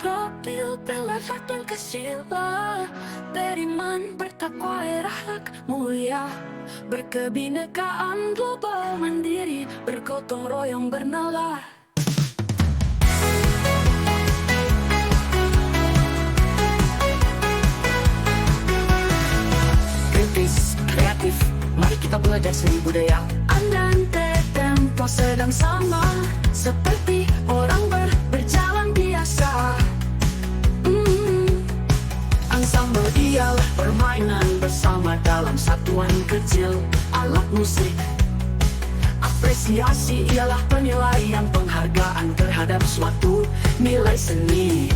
Profil pelafat dan kesila, beriman, bertakwa, akhlak mulia, berkebinekaan global mandiri, bergotong royong bernalar. Kritis, kreatif, mari kita belajar seni budaya. Andante tempo sedang sama, seperti orang berjalan biasa. Ensemble ialah permainan bersama dalam satuan kecil, alat musik. Apresiasi ialah penilaian penghargaan terhadap suatu nilai seni.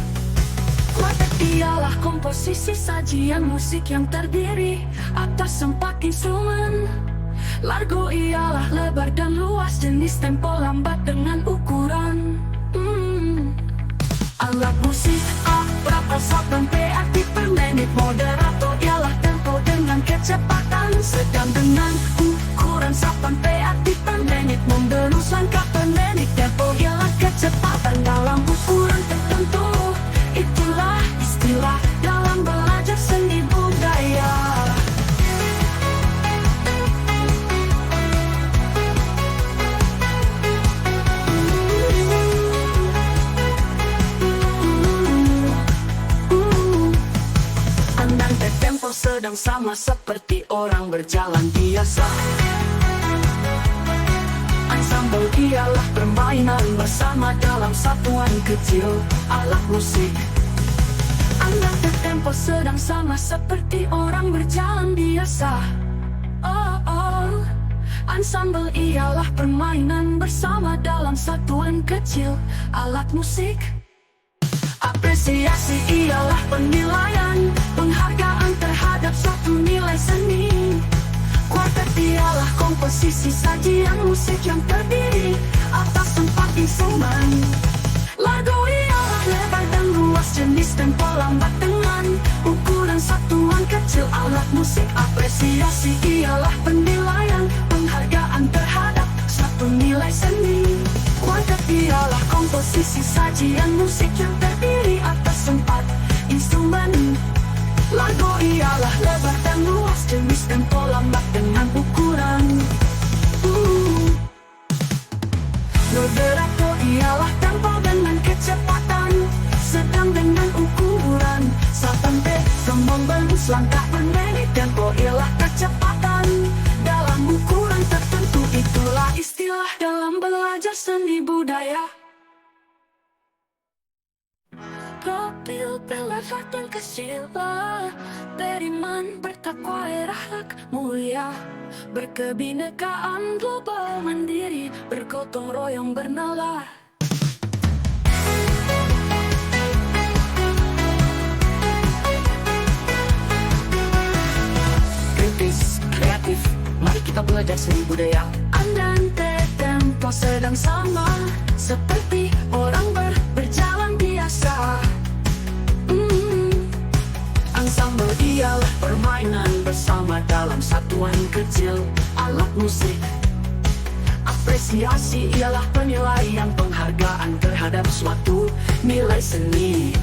Kuartet ialah komposisi sajian musik yang terdiri atas 4 instrumen. Largo ialah lebar dan luas, jenis tempo lambat dengan ukuran. Alat musik A, berapa sampai aktif per menit. Moderato ialah tempo dengan kecepatan sedang dengan ukuran sampai aktif per menit. Mengerus langkah per menit. Tempo ialah kecepatan dalam ukuran tertentu. Itulah istilah dalam belajar seni budaya. Andante tempo sedang sama seperti orang berjalan biasa. Ensemble ialah permainan bersama dalam satuan kecil, alat musik. Andante tempo sedang sama seperti orang berjalan biasa. Ensemble ialah permainan bersama dalam satuan kecil, alat musik. Apresiasi ialah penilaian penghargaan terhadap suatu nilai seni. Kuartet ialah komposisi sajian musik yang terdiri atas 4 instrumen. Largo ialah lebar dan luas, jenis tempo lambat dengan ukuran satuan kecil, alat musik. Apresiasi ialah penilaian penghargaan terhadap suatu nilai seni. Kuartet ialah komposisi sajian musik yang terdiri atas 4 instrumen. Largo ialah lebar dan luas, jenis tempo lambat dengan ukuran. Moderato ialah tempo dengan kecepatan sedang dengan ukuran sampai membengus langkah per menit. Tempo ialah kecepatan dalam ukuran tertentu. Itulah istilah dalam belajar seni budaya. Profil pelafat dan kesila, beriman, bertakwa, akhlak mulia, berkebinekaan global mandiri, bergotong royong bernalar. Kritis, kreatif, mari kita belajar seni budaya. Andante tempo sedang sama, seperti orang berjalan biasa. Ensemble ialah permainan bersama dalam satuan kecil, alat musik. Apresiasi ialah penilaian penghargaan terhadap suatu nilai seni.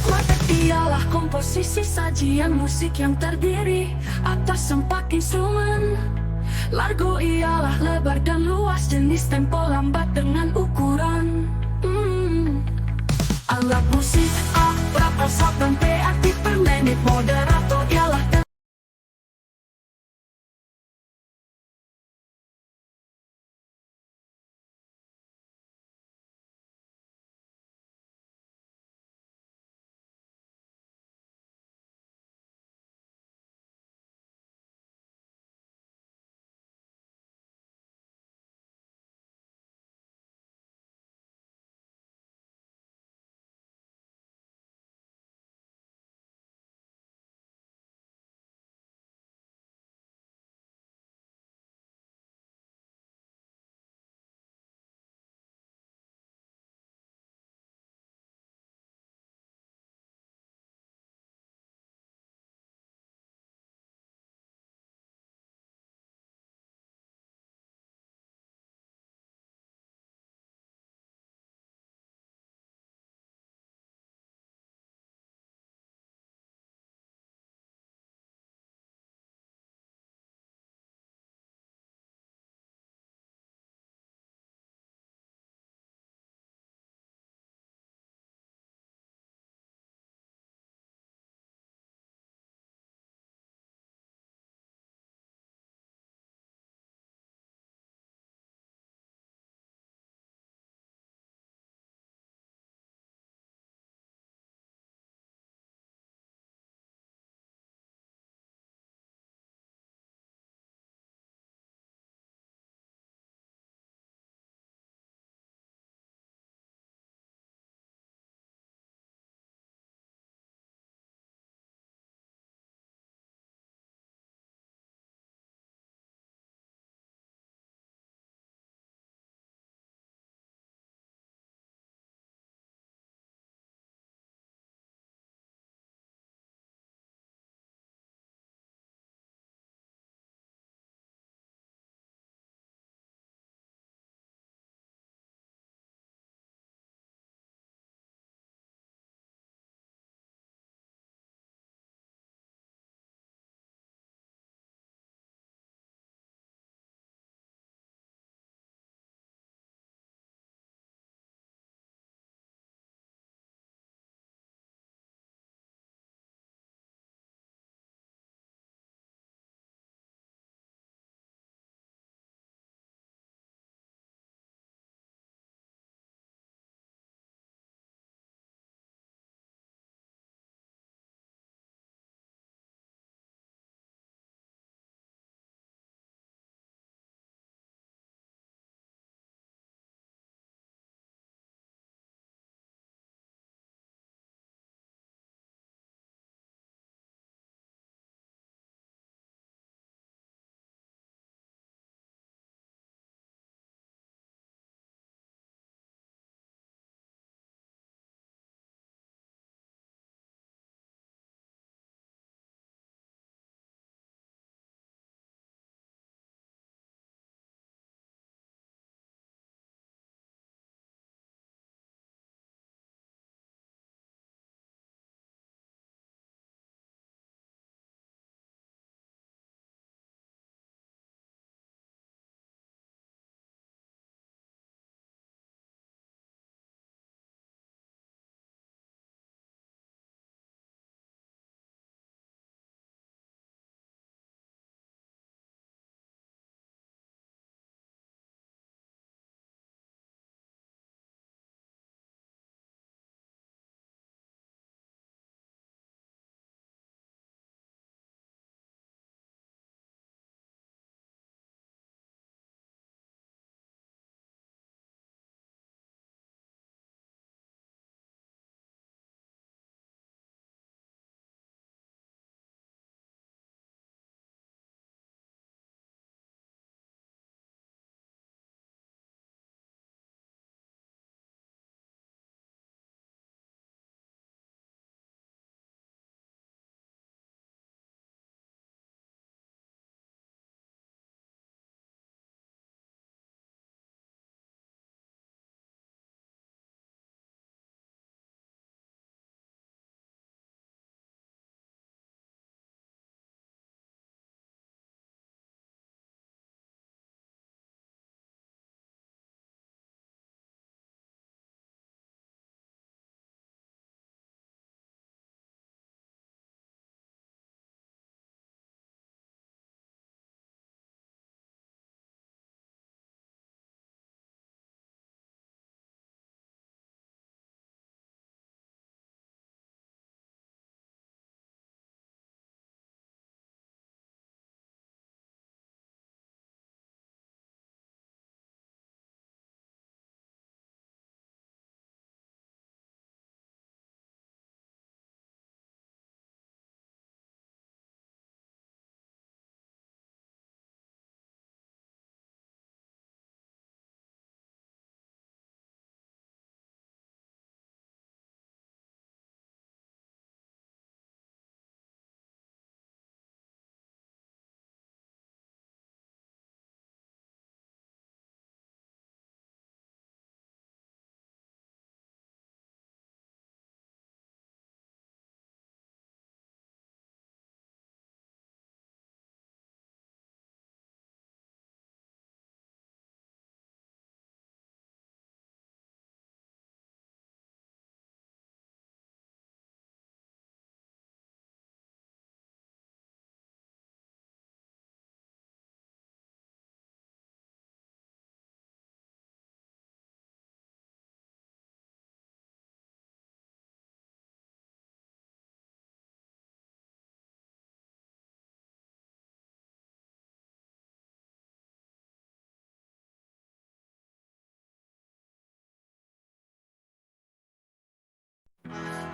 Kuartet ialah komposisi sajian musik yang terdiri atas 4 instrumen. Largo ialah lebar dan luas, jenis tempo lambat dengan ukuran. Alat musik A, berapa sampai aktif per menit. Moderato ialah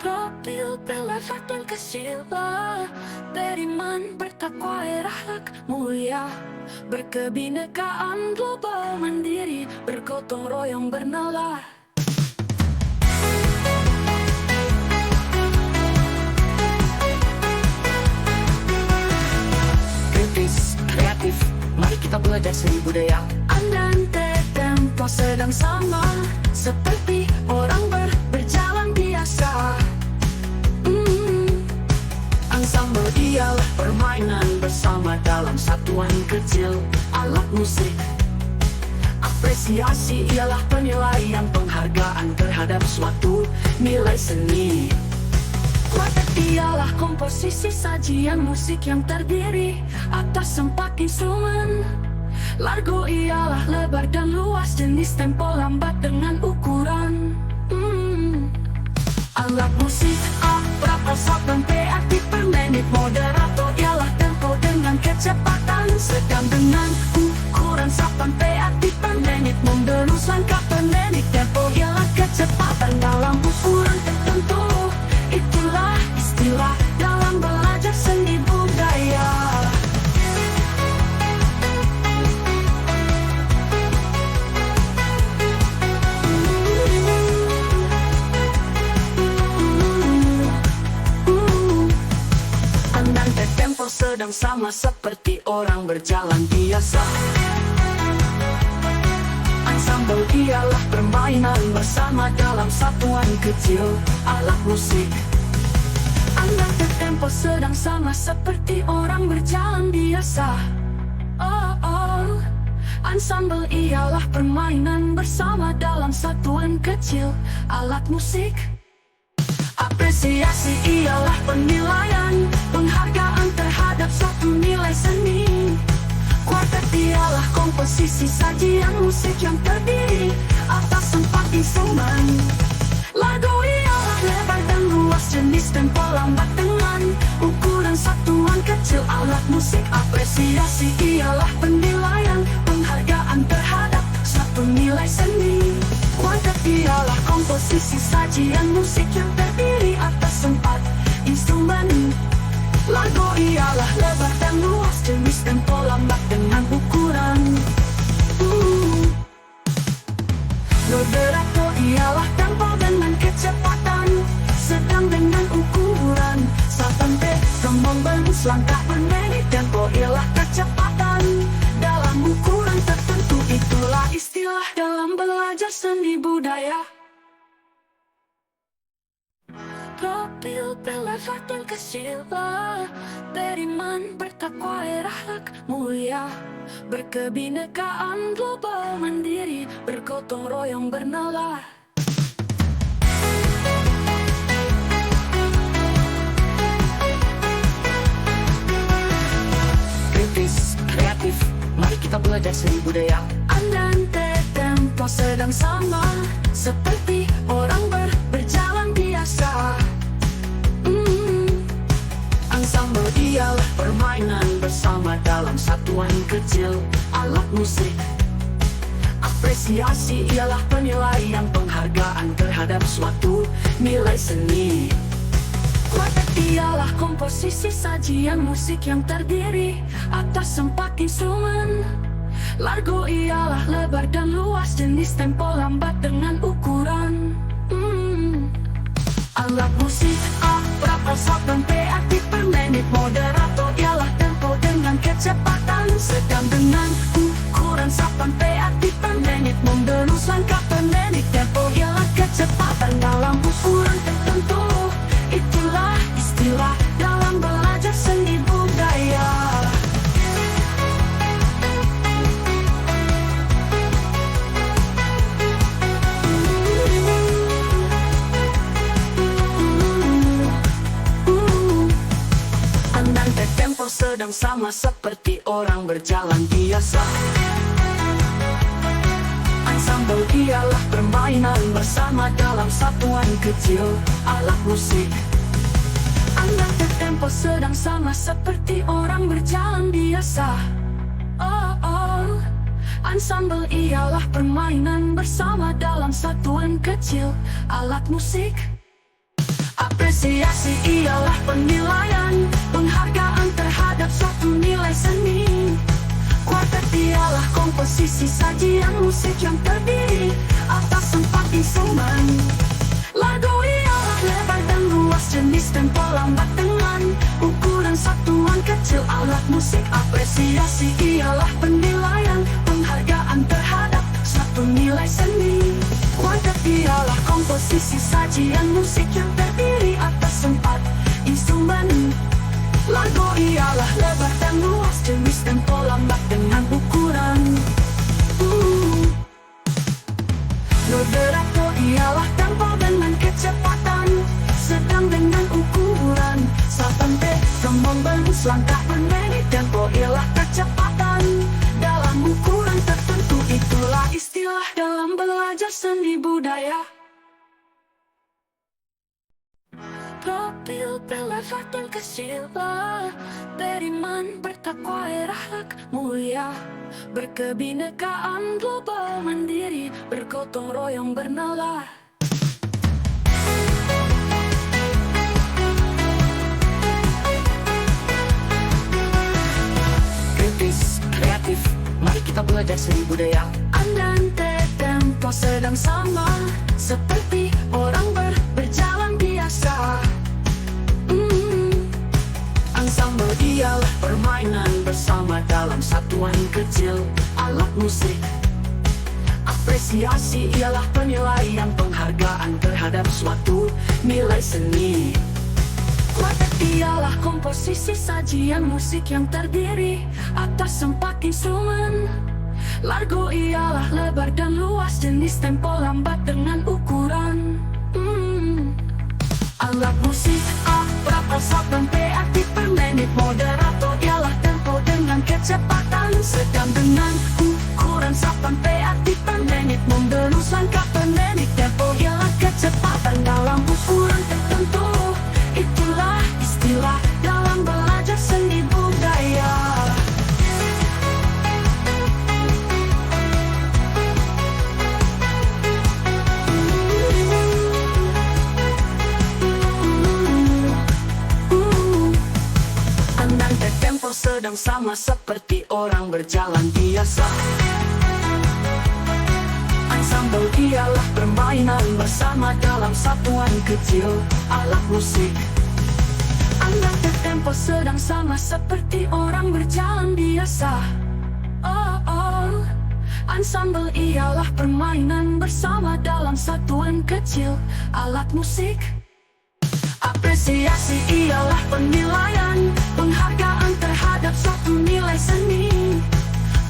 Profil pelafatan kecil beriman, bertakwa, berakhlak mulia, berkebinekaan global, mandiri, bergotong royong, bernalar. Kritis, kreatif, mari kita belajar seni budaya. Andante tempo sedang sama, seperti orang berjalan biasa. Ensemble ialah permainan bersama dalam satuan kecil, alat musik. Apresiasi ialah penilaian, penghargaan terhadap suatu nilai seni. Kuartet ialah komposisi sajian musik yang terdiri atas 4 instrumen. Largo ialah lebar dan luas, jenis tempo lambat dengan ukuran. Alat musik A, berapa saban PRT per menit. Moderator ialah tempo dengan kecepatan sedang dengan ukuran saban PRT per menit. Mendelus langkah per menit. Tempo ialah kecepatan dalam ukuran tertentu. Itulah istilah dalam belajar seni budaya. Andante tempo sedang sama, seperti orang berjalan biasa. Ensemble ialah permainan bersama dalam satuan kecil, alat musik. Andante tempo sedang sama, seperti orang berjalan biasa. Ensemble ialah permainan bersama dalam satuan kecil, alat musik. Apresiasi ialah penilaian, penghargaan terhadap suatu nilai seni. Kuartet ialah komposisi sajian musik yang terdiri atas 4 instrumen. Lagu ialah lebar dan luas, jenis tempo lambat dengan ukuran satuan kecil, alat musik. Apresiasi ialah penilaian, penghargaan terhadap suatu nilai seni. Kuartet ialah komposisi sajian musik yang terdiri atas 4 instrumen. Lagu ialah lebar dan luas, jenis tempo lambat dengan ukuran. Moderator ialah tempo dengan kecepatan sedang dengan ukuran saban P. Membelus langkah per menit. Tempo ialah kecepatan dalam ukuran tertentu. Itulah istilah dalam belajar seni budaya. Profil pelafatan kecil beriman, bertakwa, berakhlak mulia, berkebinekaan global, mandiri, bergotong royong, bernalar. Kritis, kreatif, mari kita belajar seni budaya. Andante tempo sedang sama, seperti orang berjalan biasa. Ensemble ialah permainan bersama dalam satuan kecil, alat musik. Apresiasi ialah penilaian, penghargaan terhadap suatu nilai seni. Kuartet ialah komposisi sajian musik yang terdiri atas 4 instrumen. Largo ialah lebar dan luas, jenis tempo lambat dengan ukuran. Alat musik A, berapa saban PRT per menit. Moderator ialah tempo dengan kecepatan sedang dengan ukuran saban PRT per menit. Mendelus langkah per menit. Tempo ialah kecepatan dalam ukuran tertentu. Itulah istilah dalam belajar seni budaya. Andante tempo sedang sama, seperti orang berjalan biasa. Ensemble ialah permainan bersama dalam satuan kecil, alat musik. Andante tempo sedang sama, seperti orang berjalan biasa. Ensemble ialah permainan bersama dalam satuan kecil, alat musik. Apresiasi ialah penilaian, penghargaan terhadap suatu nilai seni. Kuartet ialah komposisi sajian musik yang terdiri atas 4 instrumen. Lagu ialah lebar dan luas, jenis tempo lambat dengan ukuran satuan kecil alat musik. Apresiasi ialah penilaian, penghargaan terhadap suatu nilai seni. Kuartet ialah komposisi sajian musik yang terdiri atas 4 instrumen. Lagu ialah lebar dan luas, jenis tempo lambat dengan ukuran Moderato ialah tempo dengan kecepatan sedang dengan ukuran 8p. Trombon bermus langkah per menit, tempo ialah kecepatan dalam ukuran tertentu. Itulah istilah dalam belajar seni budaya. Profil pelafatan kesilpa, beriman bertakwa akhlak mulia, berkebinekaan global mandiri, bergotong royong bernalar. Kritis, kreatif, mari kita belajar seni budaya. Andante tempo sedang sama, seperti orang berjalan biasa. Ensemble ialah permainan bersama dalam satuan kecil alat musik. Apresiasi ialah penilaian, penghargaan terhadap suatu nilai seni. Kuartet ialah komposisi sajian musik yang terdiri atas 4 instrumen. Lagu ialah lebar dan luas, jenis tempo lambat dengan ukuran alat musik. Berapa 8p aktif per menit. Moderato ialah tempo dengan kecepatan sedang dengan ukuran 8p aktif per menit. Membelus langkah per menit, tempo ialah kecepatan dalam ukuran tertentu. Itulah istilah dalam belajar seni budaya. Tempo sedang sama seperti orang berjalan biasa. Ensemble ialah permainan bersama dalam satuan kecil alat musik. Andante tempo sedang sama seperti orang berjalan biasa. Ensemble ialah permainan bersama dalam satuan kecil alat musik. Apresiasi ialah penilaian, penghargaan terhadap suatu nilai seni.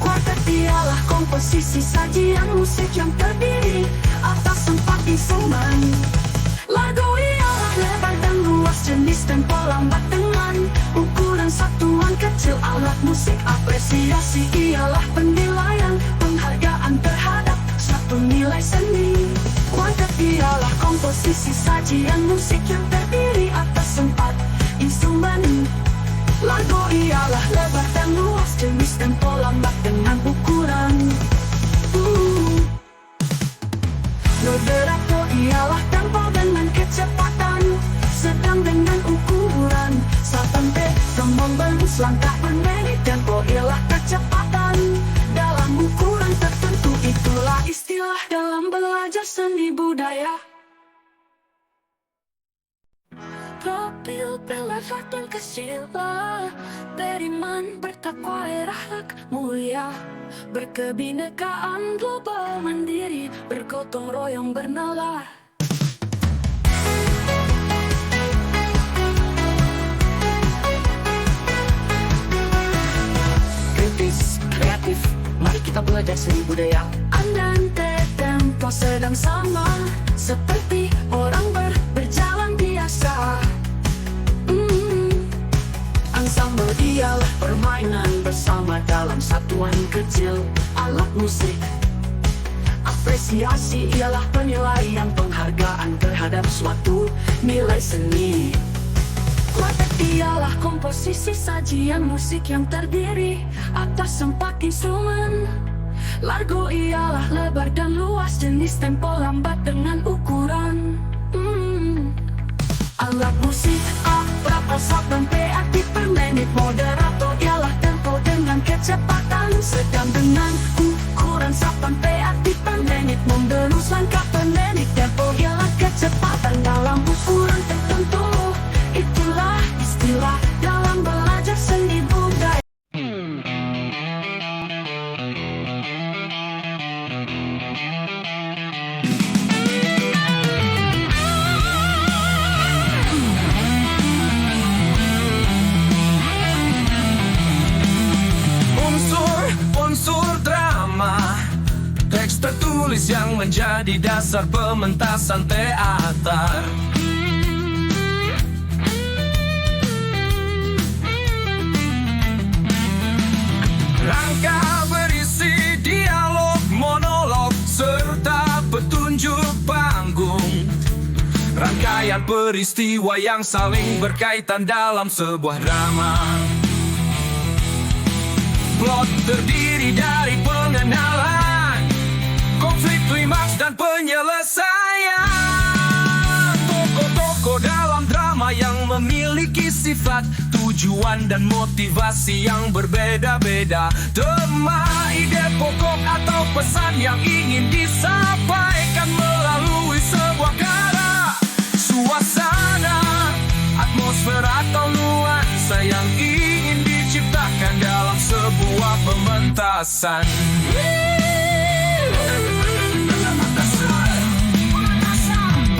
Kuartet ialah komposisi sajian musik yang terdiri atas 4 instrumen. Lagu ialah lebar dan luas, jenis tempo lambat dengan ukuran satuan kecil alat musik. Apresiasi ialah penilaian, penghargaan terhadap suatu nilai seni. Kuartet ialah komposisi sajian musik yang terdiri atas 4 instrumen. Lagu ialah lebar dan luas, jenis tempo lambat dengan ukuran Moderato ialah tempo dengan kecepatan sedang dengan ukuran 8p. Trombon bermus langkah per menit, tempo ialah kecepatan dalam ukuran tertentu. Itulah istilah dalam belajar seni budaya. Profil pelafatan kesilpa, beriman bertakwa akhlak mulia, berkebinekaan global mandiri, bergotong royong bernalar. Kritis, kreatif, mari kita belajar seni budaya. Andante tempo sedang sama, seperti orang berjalan biasa. Ensemble ialah permainan bersama dalam satuan kecil alat musik. Apresiasi ialah penilaian, penghargaan terhadap suatu nilai seni. Kuartet ialah komposisi sajian musik yang terdiri atas 4 instrumen. Lagu ialah lebar dan luas, jenis tempo lambat dengan ukuran alat musik. tertulis yang menjadi dasar pementasan teater. Rangka berisi dialog, monolog, serta petunjuk panggung. Rangkaian peristiwa yang saling berkaitan dalam sebuah drama. Plot terdiri dari pengenalan, konflik, klimaks, dan penyelesaian. Tokoh-tokoh dalam drama yang memiliki sifat, tujuan, dan motivasi yang berbeda-beda. Tema, ide pokok, atau pesan yang ingin disampaikan melalui sebuah karya. Suasana, atmosfer, atau nuansa yang ingin diciptakan dalam sebuah pementasan.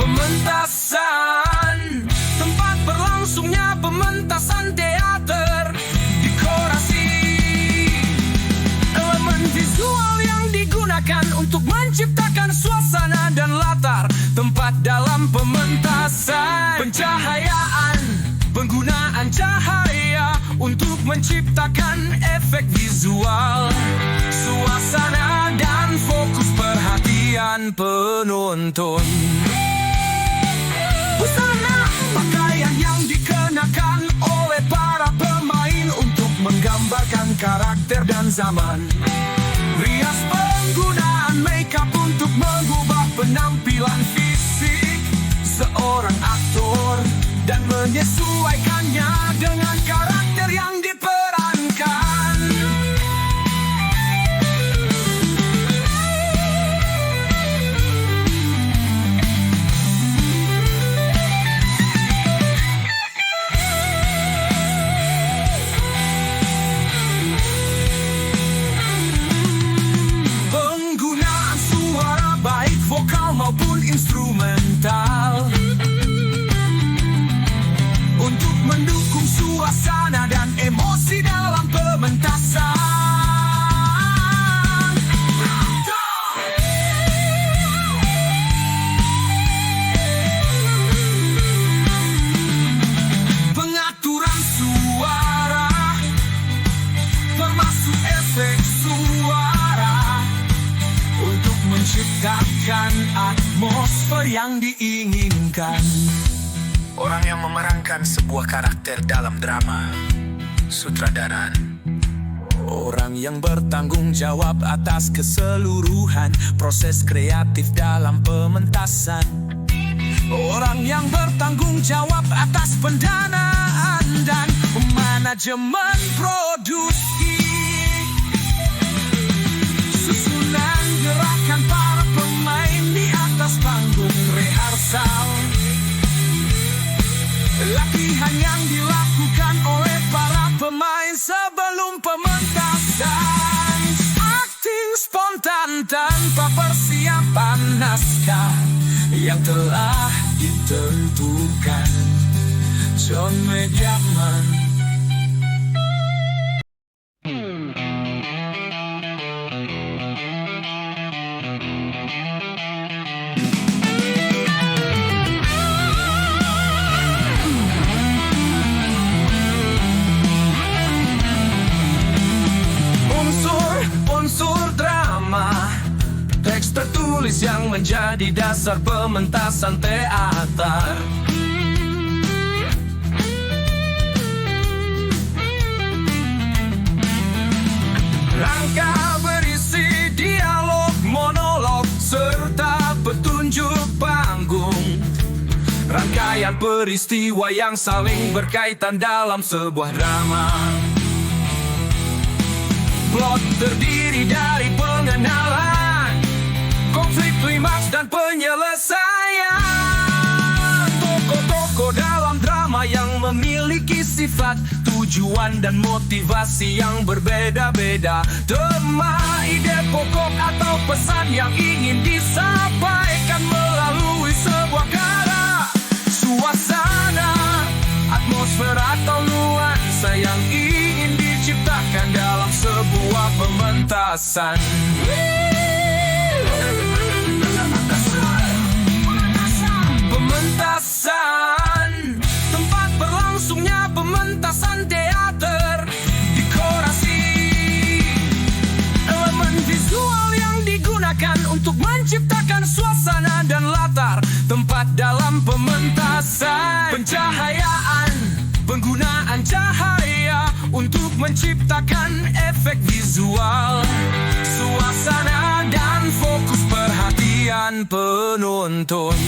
Pementasan, tempat berlangsungnya pementasan teater. Dekorasi, elemen visual yang digunakan untuk menciptakan suasana dan latar tempat dalam pementasan. Pencahayaan, penggunaan cahaya untuk menciptakan efek visual, suasana, dan fokus perhatian penonton. Busana, pakaian yang dikenakan oleh para pemain untuk menggambarkan karakter dan zaman. Rias, penggunaan makeup untuk mengubah penampilan fisik seorang aktor dan menyesuaikannya dengan karakter yang diperankan. Penggunaan suara baik vokal maupun instrumental untuk mendukung suasana dan emosi dalam pementasan. Pengaturan suara, termasuk efek suara, untuk menciptakan atmosfer yang diinginkan. Orang yang memerankan sebuah karakter dalam drama. Sutradaran. Orang yang bertanggung jawab atas keseluruhan proses kreatif dalam pementasan. Orang yang bertanggung jawab atas pendanaan dan manajemen produksi. Susunan gerakan para pemain di atas panggung rehearsal. Latihan yang dilakukan oleh para pemain sebelum pementasan. Akting spontan tanpa persiapan naskah yang telah ditentukan. John Mediaman. Unsur drama, teks tertulis yang menjadi dasar pementasan teater. Rangka berisi dialog, monolog, serta petunjuk panggung. Rangkaian peristiwa yang saling berkaitan dalam sebuah drama. Plot terdiri dari pengenalan, konflik, klimaks, dan penyelesaian. Tokoh-tokoh dalam drama yang memiliki sifat, tujuan, dan motivasi yang berbeda-beda. Tema, ide pokok, atau pesan yang ingin disampaikan melalui sebuah karya. Suasana, atmosfer, atau nuansa yang ingin diciptakan dalam sebuah pementasan. menciptakan efek visual, suasana dan fokus perhatian penonton.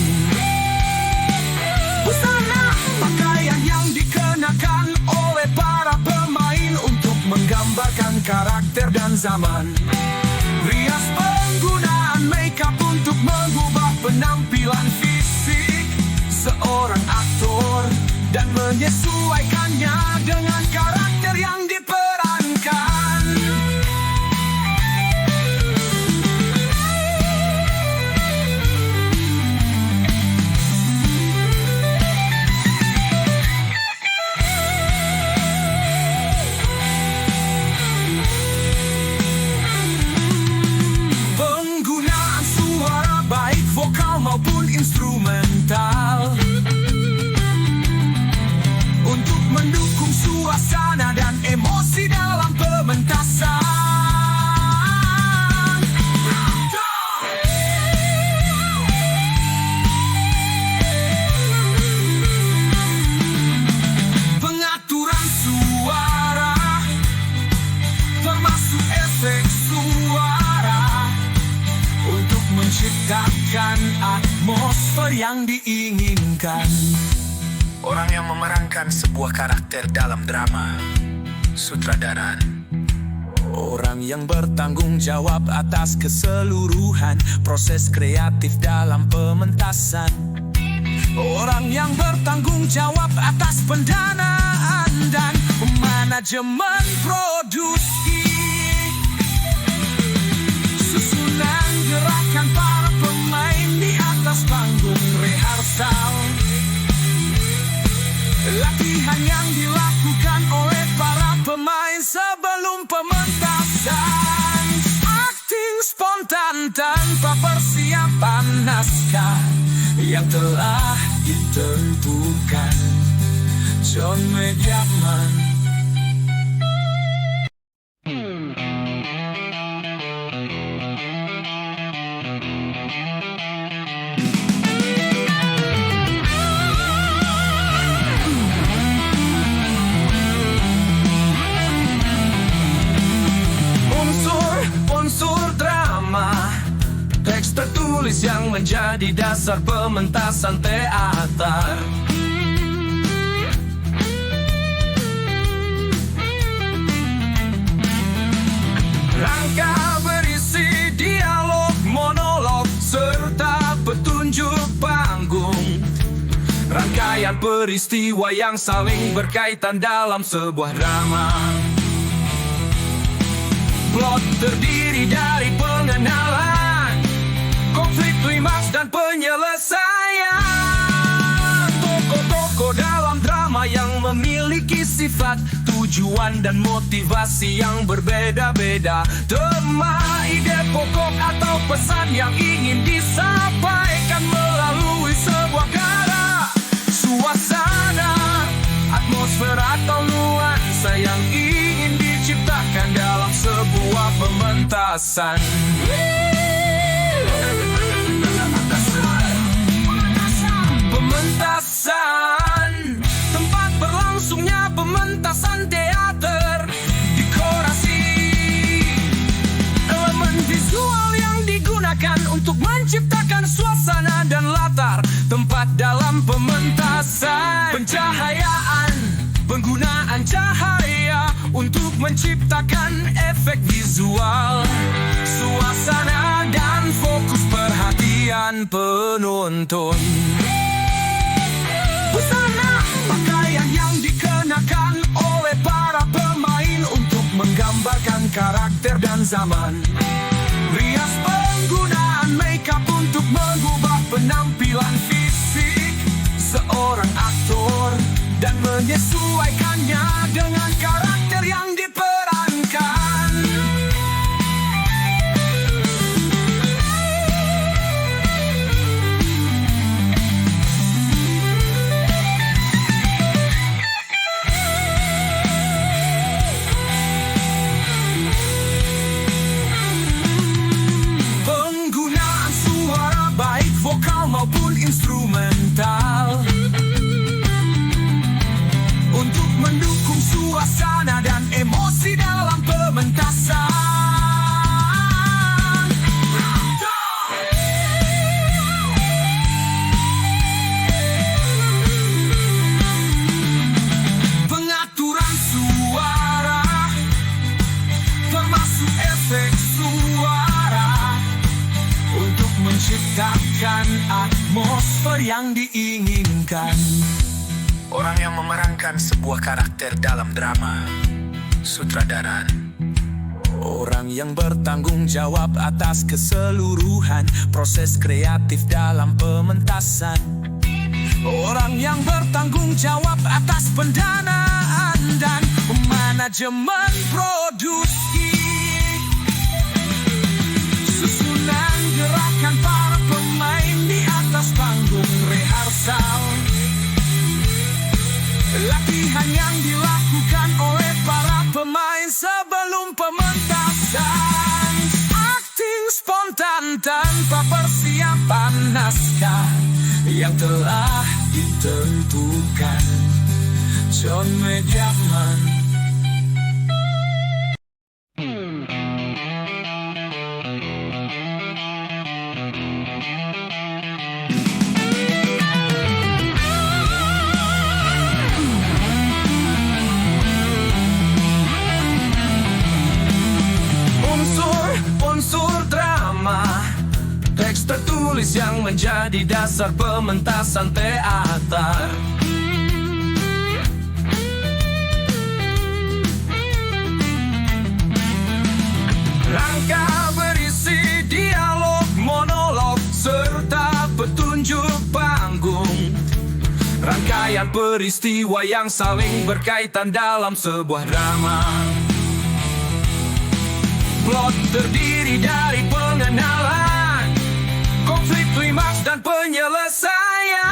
Busana pakaian yang dikenakan oleh para pemain untuk menggambarkan karakter dan zaman. Rias penggunaan makeup untuk mengubah penampilan fisik seorang aktor dan menyesuaikannya dengan karakter yang diperankan. Penggunaan suara baik vokal maupun instrumental untuk mendukung suasana dan emosi dalam pementasan. Pengaturan suara termasuk efek suara untuk menciptakan atmosfer yang diinginkan. Orang yang memerankan sebuah karakter dalam drama, sutradaran. Orang yang bertanggung jawab atas keseluruhan proses kreatif dalam pementasan. Orang yang bertanggung jawab atas pendanaan dan manajemen produksi. Susunan gerakan para pemain di atas panggung rehearsal. Latihan yang dilakukan oleh para pemain sebelum pementasan. Akting spontan tanpa persiapan naskah yang telah ditentukan. John Mediaman. Unsur drama, teks tertulis yang menjadi dasar pementasan teater. Rangka berisi dialog, monolog, serta petunjuk panggung. Rangkaian peristiwa yang saling berkaitan dalam sebuah drama. Plot terdiri dari pengenalan, konflik, klimaks, dan penyelesaian. Tokoh-tokoh dalam drama yang memiliki sifat, tujuan, dan motivasi yang berbeda-beda. Tema, ide pokok, atau pesan yang ingin disampaikan melalui sebuah karya. Suasana, atmosfer, atau nuansa yang ingin diciptakan dalam sebuah pementasan. Pementasan, tempat berlangsungnya pementasan teater. Dekorasi, elemen visual yang digunakan untuk menciptakan suasana dan latar tempat dalam pementasan. Pencahayaan, penggunaan cahaya untuk menciptakan efek visual, suasana, dan fokus perhatian penonton. Busana pakaian yang dikenakan oleh para pemain untuk menggambarkan karakter dan zaman. Rias penggunaan makeup untuk mengubah penampilan fisik seorang aktor dan menyesuaikannya dengan karakter yang diperankan. Penggunaan suara baik vokal maupun instrumental untuk mendukung suasana yang diinginkan. Orang yang memerankan sebuah karakter dalam drama. Sutradaran. Orang yang bertanggung jawab atas keseluruhan proses kreatif dalam pementasan. Orang yang bertanggung jawab atas pendanaan dan manajemen produksi. Susunan gerakan para pemain di atas panggung rehearsal. Latihan yang dilakukan oleh para pemain sebelum pementasan. Akting spontan tanpa persiapan naskah yang telah ditentukan. John Mediaman. Unsur drama, teks tertulis yang menjadi dasar pementasan teater. Rangka berisi dialog, monolog, serta petunjuk panggung. Rangkaian peristiwa yang saling berkaitan dalam sebuah drama. Plot terdiri dari pengenalan, konflik, klimaks, dan penyelesaian.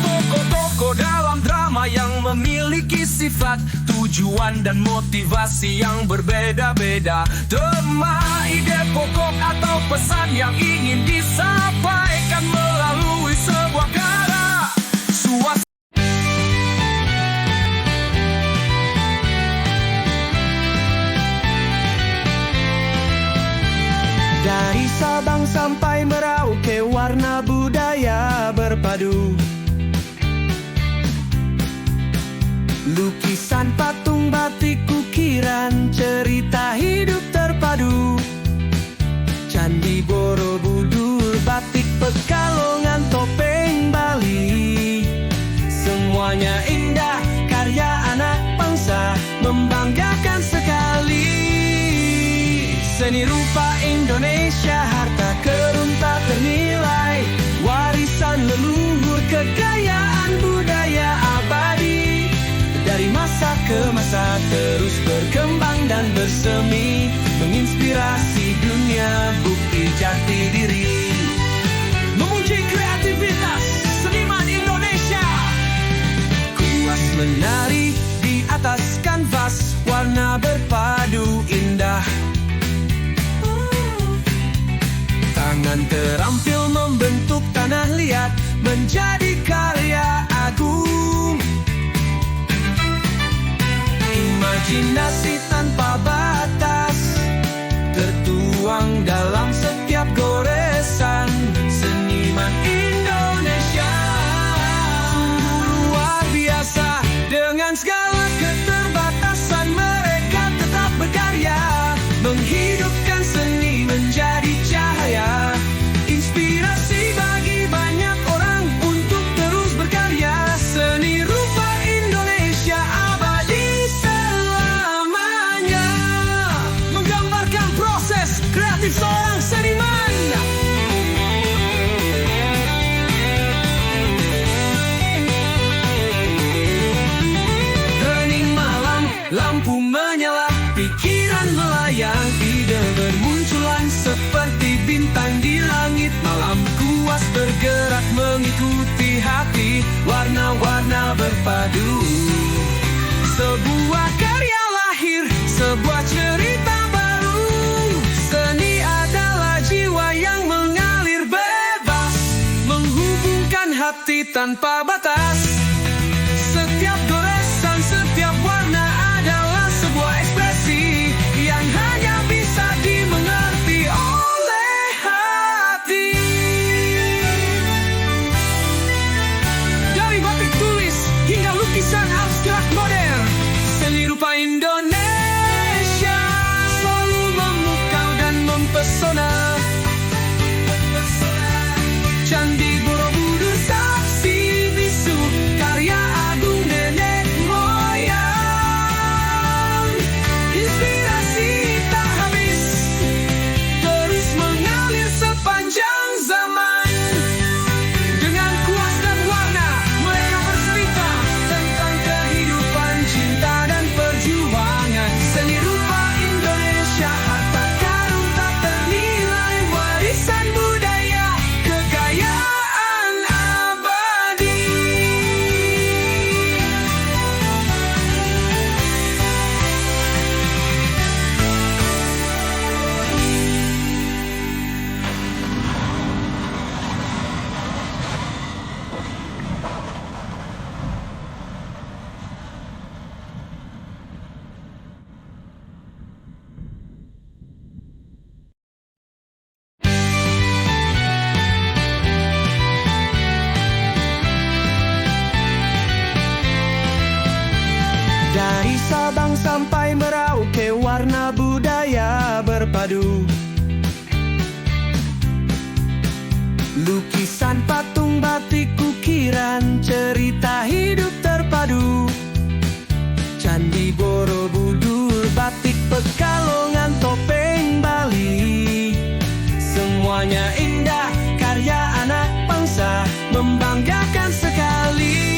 Tokoh-tokoh dalam drama yang memiliki sifat, tujuan, dan motivasi yang berbeda-beda. Tema, ide pokok, atau pesan yang ingin disampaikan melalui sebuah karya. Suasana dari Sabang sampai Merauke, warna budaya berpadu. Lukisan, patung, batik, ukiran, cerita hidup terpadu. Candi Borobudur, batik Pekalongan, topeng Bali. Semuanya indah, karya anak bangsa, membanggakan sekali. Seni rupa Indonesia, harta karun tak ternilai, warisan leluhur, kekayaan budaya abadi. Dari masa ke masa terus berkembang dan bersemi, menginspirasi dunia, bukti jati diri. Memuji kreativitas seniman Indonesia, kuas menari di atas kanvas, warna berpadu indah. Tangan terampil membentuk tanah liat menjadi karya agung. Imajinasi tanpa batas tertuang dalam setiap goresan seniman Indonesia. Sungguh luar biasa, dengan segala keterbatasan mereka tetap berkarya, menghidupkan seni menjadi cahaya, inspirasi bagi banyak orang untuk terus berkarya. Seni rupa Indonesia abadi selamanya, menggambarkan proses kreatif seorang seniman. Hening malam, lampu menyala, pikiran melayang, ide bermunculan seperti bintang di langit malam. Kuas bergerak mengikuti hati, warna-warna berpadu. Sebuah karya lahir, sebuah cerita baru. Seni adalah jiwa yang mengalir bebas, menghubungkan hati tanpa batas. Setiap goresan, setiap warna adalah sebuah ekspresi yang hanya bisa dimengerti oleh hati. Dari batik tulis hingga lukisan abstrak modern, seni rupa Indonesia selalu memukau dan mempesona. Candi Borobudur sampai Merauke, warna budaya berpadu. Lukisan patung batik ukiran, cerita hidup terpadu. Candi Borobudur, batik Pekalongan, topeng Bali. Semuanya indah, karya anak bangsa, membanggakan sekali.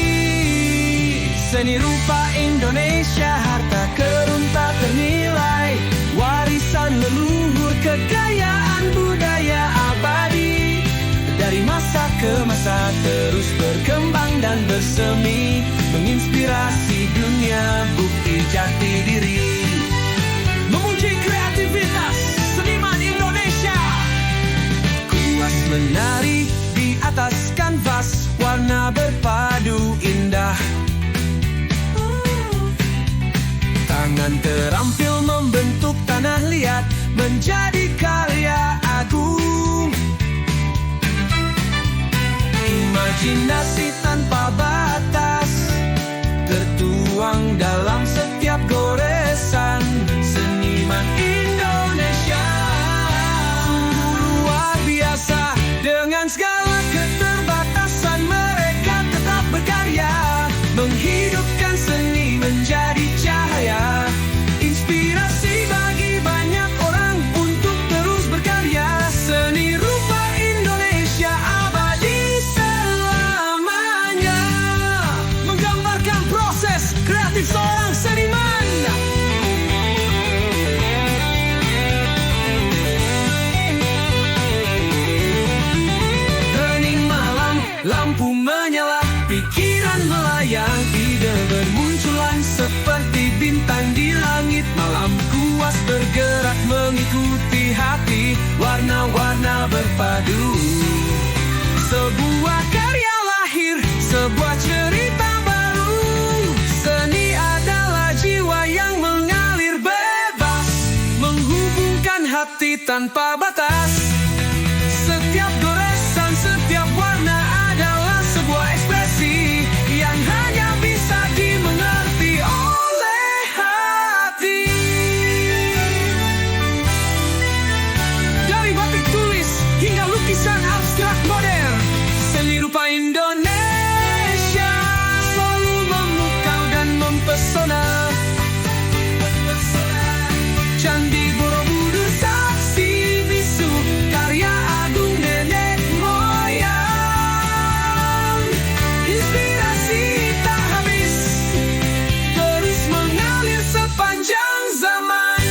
Seni rupa Indonesia, harta karun tak ternilai, warisan leluhur, kekayaan budaya abadi. Dari masa ke masa terus berkembang dan bersemi, menginspirasi dunia, bukti jati diri. Memuji kreativitas seniman Indonesia, kuas menari di atas kanvas, warna berpadu indah. Tangan terampil membentuk tanah liat menjadi karya agung. Imajinasi tanpa batas tertuang dalam setiap goresan seniman Indonesia. Sungguh luar biasa, dengan segala keterbatasan mereka tetap berkarya, menghidupkan seni menjadi cahaya, inspirasi bagi banyak orang untuk terus berkarya. Seni rupa Indonesia abadi selamanya, menggambarkan proses kreatif seorang seniman. Hening malam, lampu menyala, pikiran melayang, ide bermunculan seperti bintang di langit malam. Kuas bergerak mengikuti hati, warna-warna berpadu. Sebuah karya lahir, sebuah cerita baru. Seni adalah jiwa yang mengalir bebas, menghubungkan hati tanpa batas. Setiap goresan, setiap warna adalah sebuah ekspresi yang hanya bisa dimengerti oleh hati. Dari batik tulis hingga lukisan abstrak modern, seni rupa Indonesia selalu memukau dan mempesona. Candi Borobudur saksi bisu, karya agung nenek moyang. Inspirasi tak habis, terus mengalir sepanjang zaman.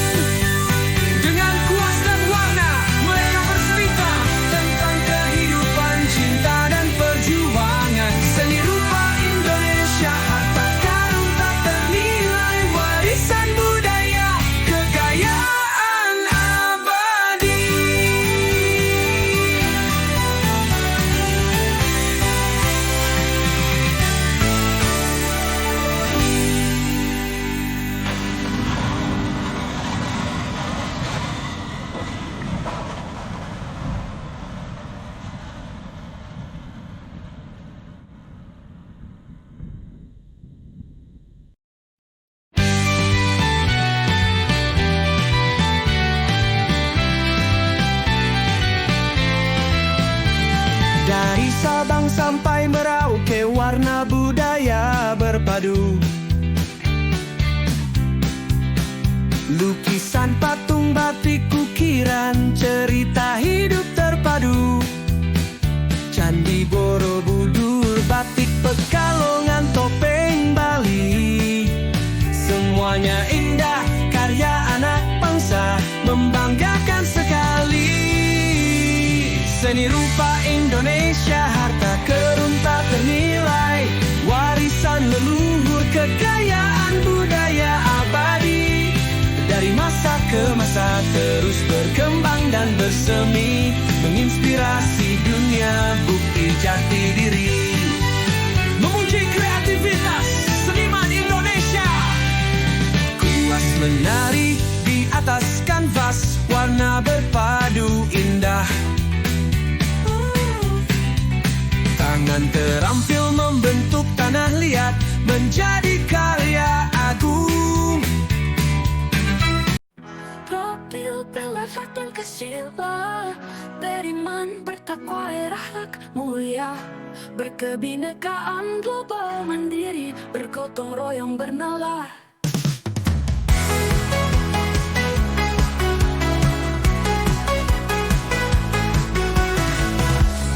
Dengan kuas dan warna, mereka bercerita tentang kehidupan, cinta dan perjuangan. Seni rupa Indonesia, harta karun tak ternilai, warisan budaya, kekayaan abadi. Dari Sabang sampai Merauke, warna budaya berpadu. Lukisan patung batik ukiran, cerita hidup terpadu. Candi Borobudur, batik Pekalongan, topeng Bali. Semuanya indah, karya anak bangsa, membanggakan sekali. Seni rupa Indonesia, harta karun tak ternilai, warisan leluhur, kekayaan budaya abadi. Dari masa ke masa terus berkembang dan bersemi, menginspirasi dunia, bukti jati diri. Memuji kreativitas seniman Indonesia, kuas menari di atas kanvas, warna berpadu indah. Tangan terampil membentuk tanah liat menjadi karya agung. kecil, beriman, bertakwa, berakhlak mulia, berkebinekaan global mandiri, bergotong royong bernalar.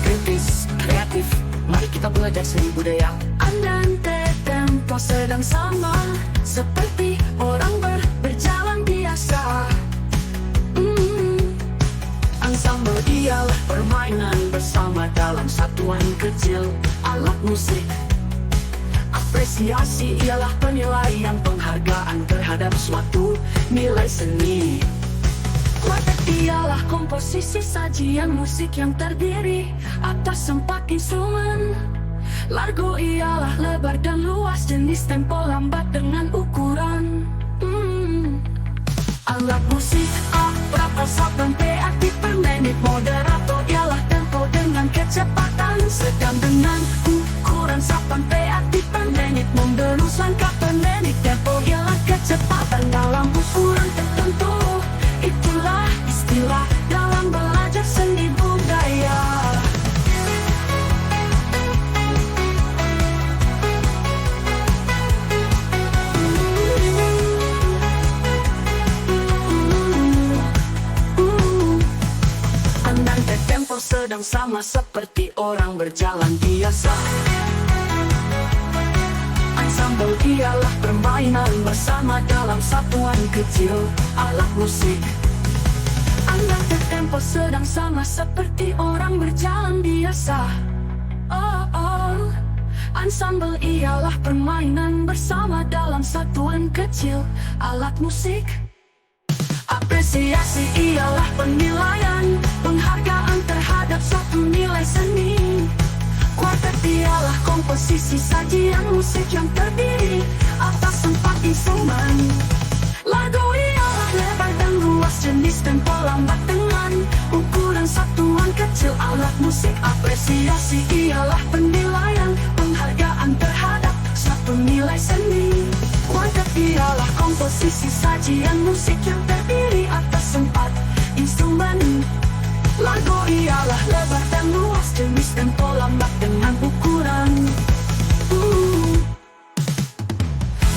Kritis, kreatif, mari kita belajar seni budaya. Andante tempo sedang sama, seperti orang berjalan biasa. Ensemble ialah permainan bersama dalam satuan kecil, alat musik. Apresiasi ialah penilaian, penghargaan terhadap suatu nilai seni. Kuartet ialah komposisi sajian musik yang terdiri atas 4 instrumen. Largo ialah lebar dan luas, jenis tempo lambat dengan ukuran. Alat musik A, berapa dan PAT per menit. Moderator ialah tempo dengan kecepatan sedang dengan ukuran 8 PAT per menit. Mendelus langkah per menit. Tempo ialah kecepatan dalam ukuran tertentu. Itulah istilah dalam belajar seni budaya. Andante tempo sedang sama seperti orang berjalan biasa. Ensemble ialah permainan bersama dalam satuan kecil, alat musik. Andante tempo sedang sama seperti orang berjalan biasa. Ensemble ialah permainan bersama dalam satuan kecil, alat musik. Apresiasi ialah penilaian, penghargaan terhadap suatu nilai seni. Kuartet ialah komposisi sajian musik yang terdiri atas 4 instrumen. Lagu ialah lebar dan luas, jenis tempo lambat dengan ukuran satuan kecil, alat musik. Apresiasi ialah penilaian, penghargaan terhadap suatu nilai seni. Kuartet ialah komposisi sajian musik yang terdiri atas 4 instrumen. Lagu ialah lebar dan luas, jenis tempo lambat dengan ukuran.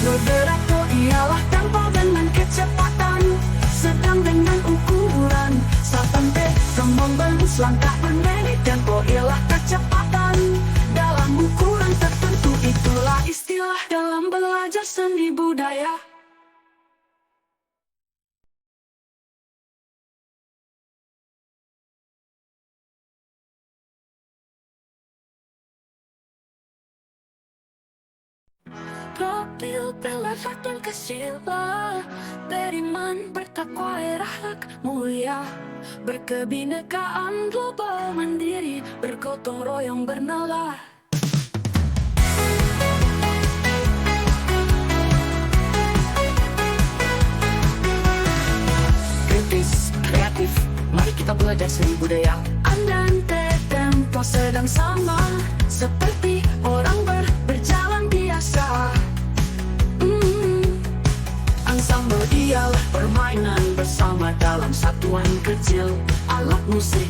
Moderator ialah tempo dengan kecepatan sedang dengan ukuran 8 p. Membelus langkah per menit. Tempo ialah kecepatan dalam ukuran tertentu. Itulah istilah dalam belajar seni budaya. Profil pelafatan kecil, beriman, bertakwa, berakhlak mulia, berkebinekaan global mandiri, bergotong royong bernalar. Kritis, kreatif, mari kita belajar seni budaya. Andante tempo sedang sama, seperti orang berjalan biasa. Ensemble ialah permainan bersama dalam satuan kecil, alat musik.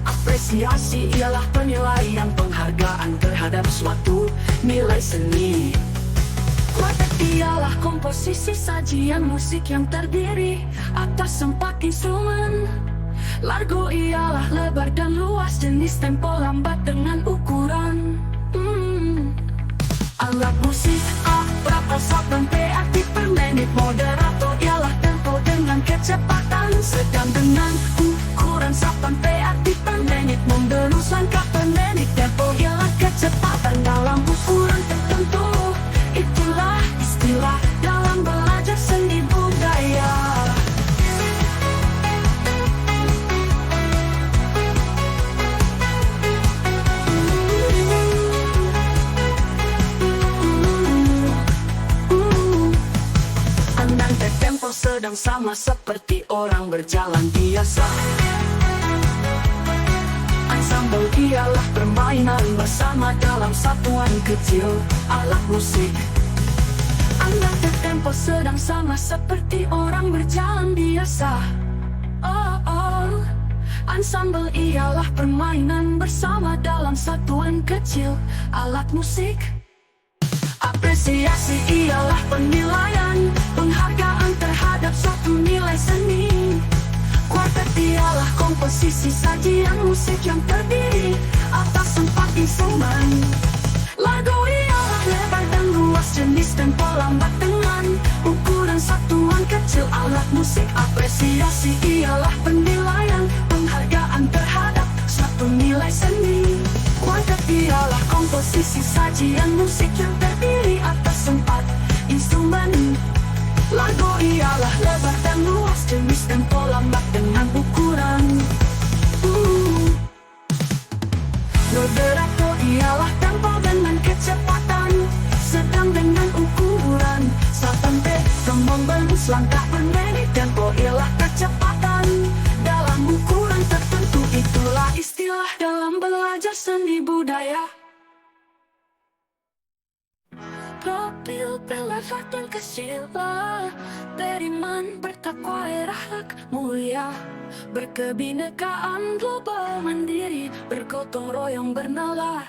Apresiasi ialah penilaian, penghargaan terhadap suatu nilai seni. Kuartet ialah komposisi sajian musik yang terdiri atas 4 instrumen. Largo ialah lebar dan luas, jenis tempo lambat dengan ukuran. Alat musik A, berapa dan PAT per menit. Moderator ialah tempo dengan kecepatan sedang dengan ukuran 8 PAT per menit. Mendelus langkah per menit. Tempo ialah kecepatan dalam ukuran tertentu. Itulah istilah dalam belajar seni budaya. Andante tempo sedang sama seperti orang berjalan biasa. Ensemble ialah permainan bersama dalam satuan kecil, alat musik. Andante tempo sedang sama seperti orang berjalan biasa. Ensemble ialah permainan bersama dalam satuan kecil alat musik. Apresiasi ialah penilaian, penghargaan terhadap suatu nilai seni. Kuartet ialah komposisi sajian musik yang terdiri atas 4 instrumen. Lagu ialah lebar dan luas, jenis tempo lambat dengan ukuran satuan kecil alat musik. Apresiasi ialah penilaian, penghargaan terhadap suatu nilai seni. Kuartet ialah komposisi sajian musik yang terdiri atas 4 instrumen. Lagu ialah lebar dan luas, jenis tempo lambat dengan ukuran Moderato ialah tempo dengan kecepatan sedang dengan ukuran 1 membangun langkah per menit. Tempo ialah kecepatan dalam ukuran tertentu. Itulah istilah dalam belajar seni budaya. Profil pelafatan kesila, beriman, bertakwa, akhlak mulia, berkebinekaan global mandiri, bergotong royong bernalar.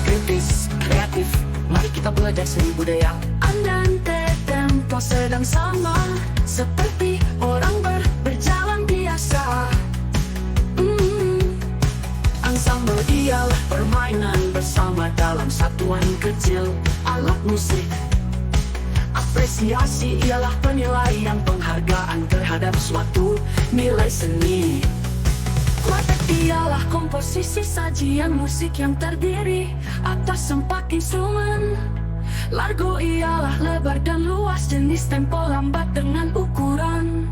Kritis, kreatif, mari kita belajar seni budaya. Andante tempo sedang sama, seperti orang berjalan biasa. Ensemble ialah permainan bersama dalam satuan kecil alat musik. Apresiasi ialah penilaian, penghargaan terhadap suatu nilai seni. Kuartet ialah komposisi sajian musik yang terdiri atas 4 instrumen. Lagu ialah lebar dan luas, jenis tempo lambat dengan ukuran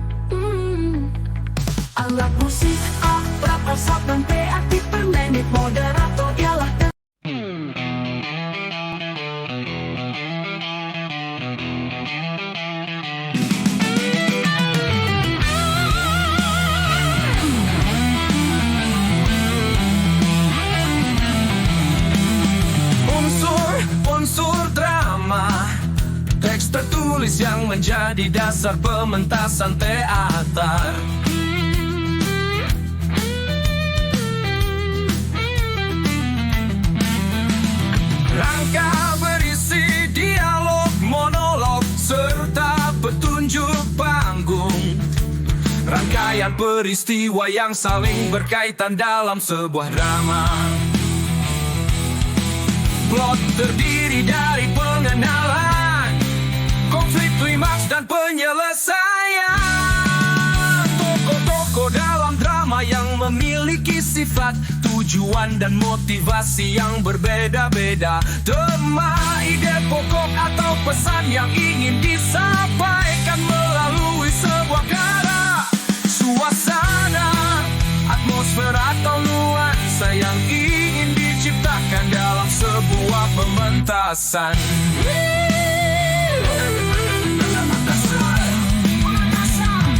alat musik. Berapa sampai aktif per menit. Moderator ialah unsur drama, teks tertulis yang menjadi dasar pementasan teater. Rangka berisi dialog, monolog, serta petunjuk panggung. Rangkaian peristiwa yang saling berkaitan dalam sebuah drama. Plot terdiri dari pengenalan, konflik, klimaks, dan penyelesaian. Tokoh-tokoh dalam drama yang memiliki sifat, tujuan, dan motivasi yang berbeda-beda. Tema, ide pokok, atau pesan yang ingin disampaikan melalui sebuah karya. Suasana, atmosfer, atau nuansa yang ingin diciptakan dalam sebuah pementasan.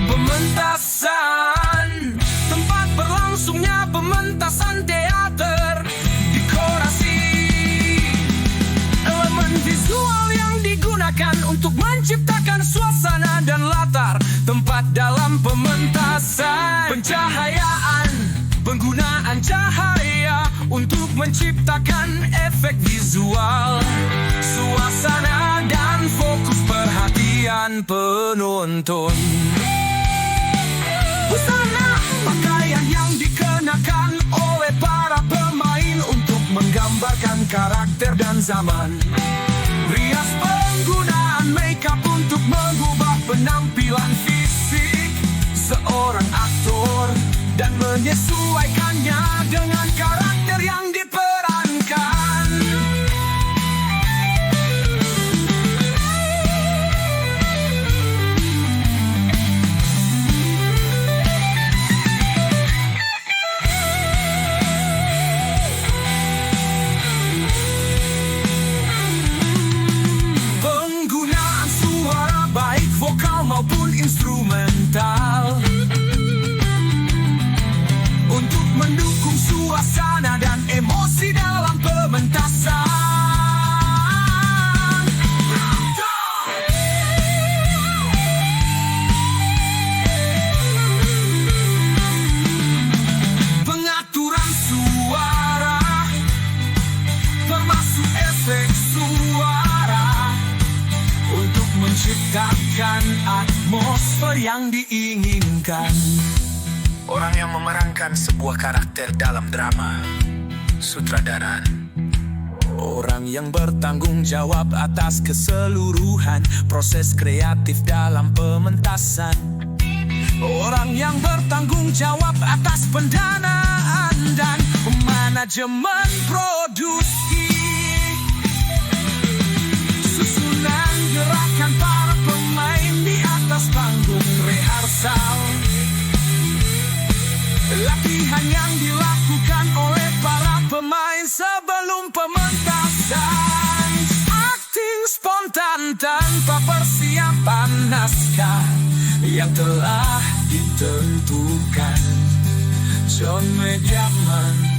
Pementasan, tempat berlangsungnya pementasan teater. Dekorasi, elemen visual yang digunakan untuk menciptakan suasana dan latar tempat dalam pementasan. Pencahayaan, penggunaan cahaya untuk menciptakan efek visual, suasana, dan fokus perhatian penonton. Busana, pakaian yang dikenakan oleh para pemain untuk menggambarkan karakter dan zaman. Rias, penggunaan makeup untuk mengubah penampilan fisik seorang aktor dan menyesuaikannya dengan karakter yang diperankan. Penggunaan suara baik vokal maupun instrumental untuk mendukung suasana atmosfer yang diinginkan. Orang yang memerankan sebuah karakter dalam drama. Sutradaran. Orang yang bertanggung jawab atas keseluruhan proses kreatif dalam pementasan. Orang yang bertanggung jawab atas pendanaan dan manajemen produksi. Susunan gerakan para pemain di atas panggung rehearsal. Latihan yang dilakukan oleh para pemain sebelum pementasan. Akting spontan tanpa persiapan naskah yang telah ditentukan. John Mediaman.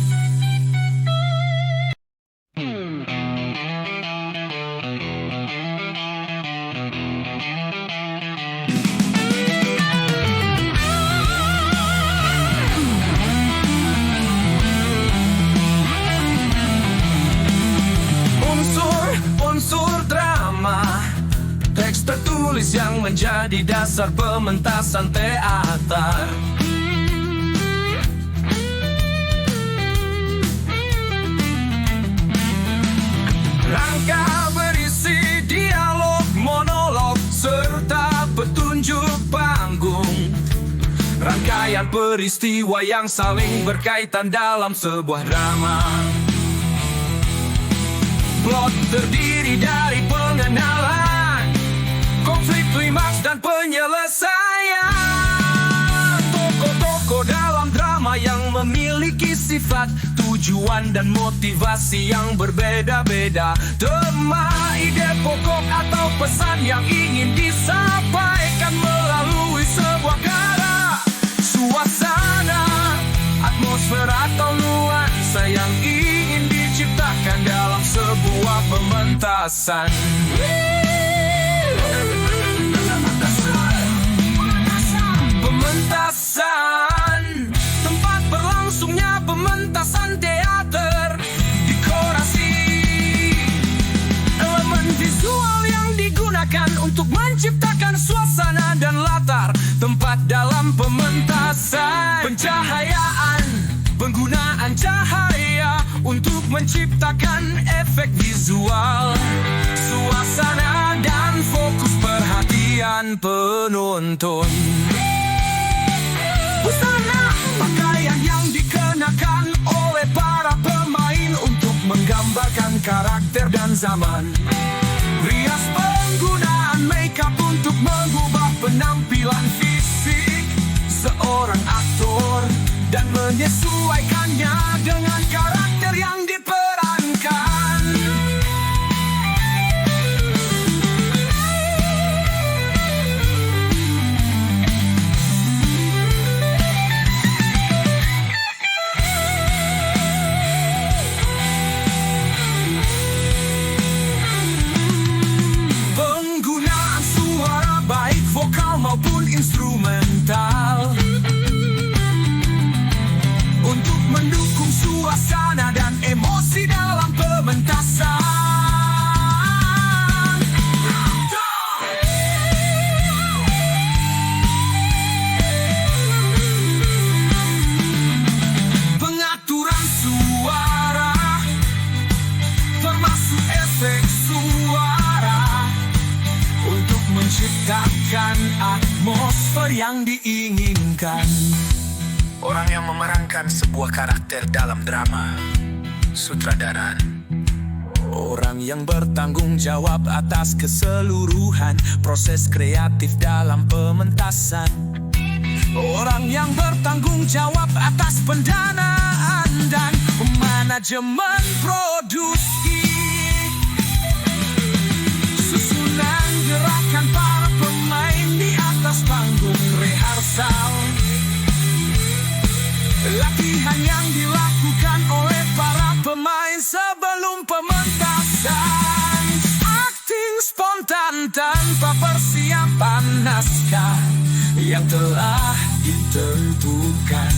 Unsur drama, teks tertulis yang menjadi dasar pementasan teater. Rangka berisi dialog, monolog, serta petunjuk panggung. Rangkaian peristiwa yang saling berkaitan dalam sebuah drama. Plot terdiri dari pengenalan, konflik, klimaks, dan penyelesaian. Tokoh-tokoh dalam drama yang memiliki sifat, tujuan, dan motivasi yang berbeda-beda. Tema, ide pokok, atau pesan yang ingin disampaikan melalui sebuah karya. Suasana, atmosfer, atau nuansa yang ingin diciptakan dalam sebuah pementasan. Pementasan, tempat berlangsungnya pementasan teater. Dekorasi, elemen visual yang digunakan untuk menciptakan suasana dan latar tempat dalam pementasan. Pencahayaan, penggunaan cahaya untuk menciptakan efek visual, suasana, dan fokus perhatian penonton. Busana, pakaian yang dikenakan oleh para pemain untuk menggambarkan karakter dan zaman. Rias, penggunaan makeup untuk mengubah penampilan fisik seorang aktor dan menyesuaikannya dengan karakter yang diperankan. Penggunaan suara baik vokal maupun instrumental untuk mendukung suasana dan emosi dalam pementasan. Pengaturan suara, termasuk efek suara, untuk menciptakan atmosfer yang diinginkan. Orang yang memerankan sebuah karakter dalam drama. Sutradaran. Orang yang bertanggung jawab atas keseluruhan proses kreatif dalam pementasan. Orang yang bertanggung jawab atas pendanaan dan manajemen produksi. Susunan gerakan para pemain di atas panggung rehearsal. Latihan yang dilakukan oleh para pemain sebelum pementasan. Akting spontan tanpa persiapan naskah yang telah ditentukan.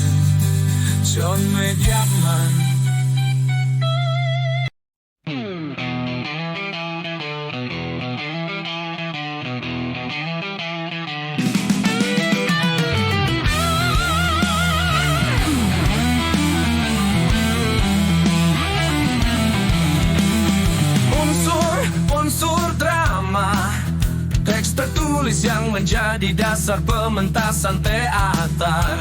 John Mediaman. menjadi dasar pementasan teater.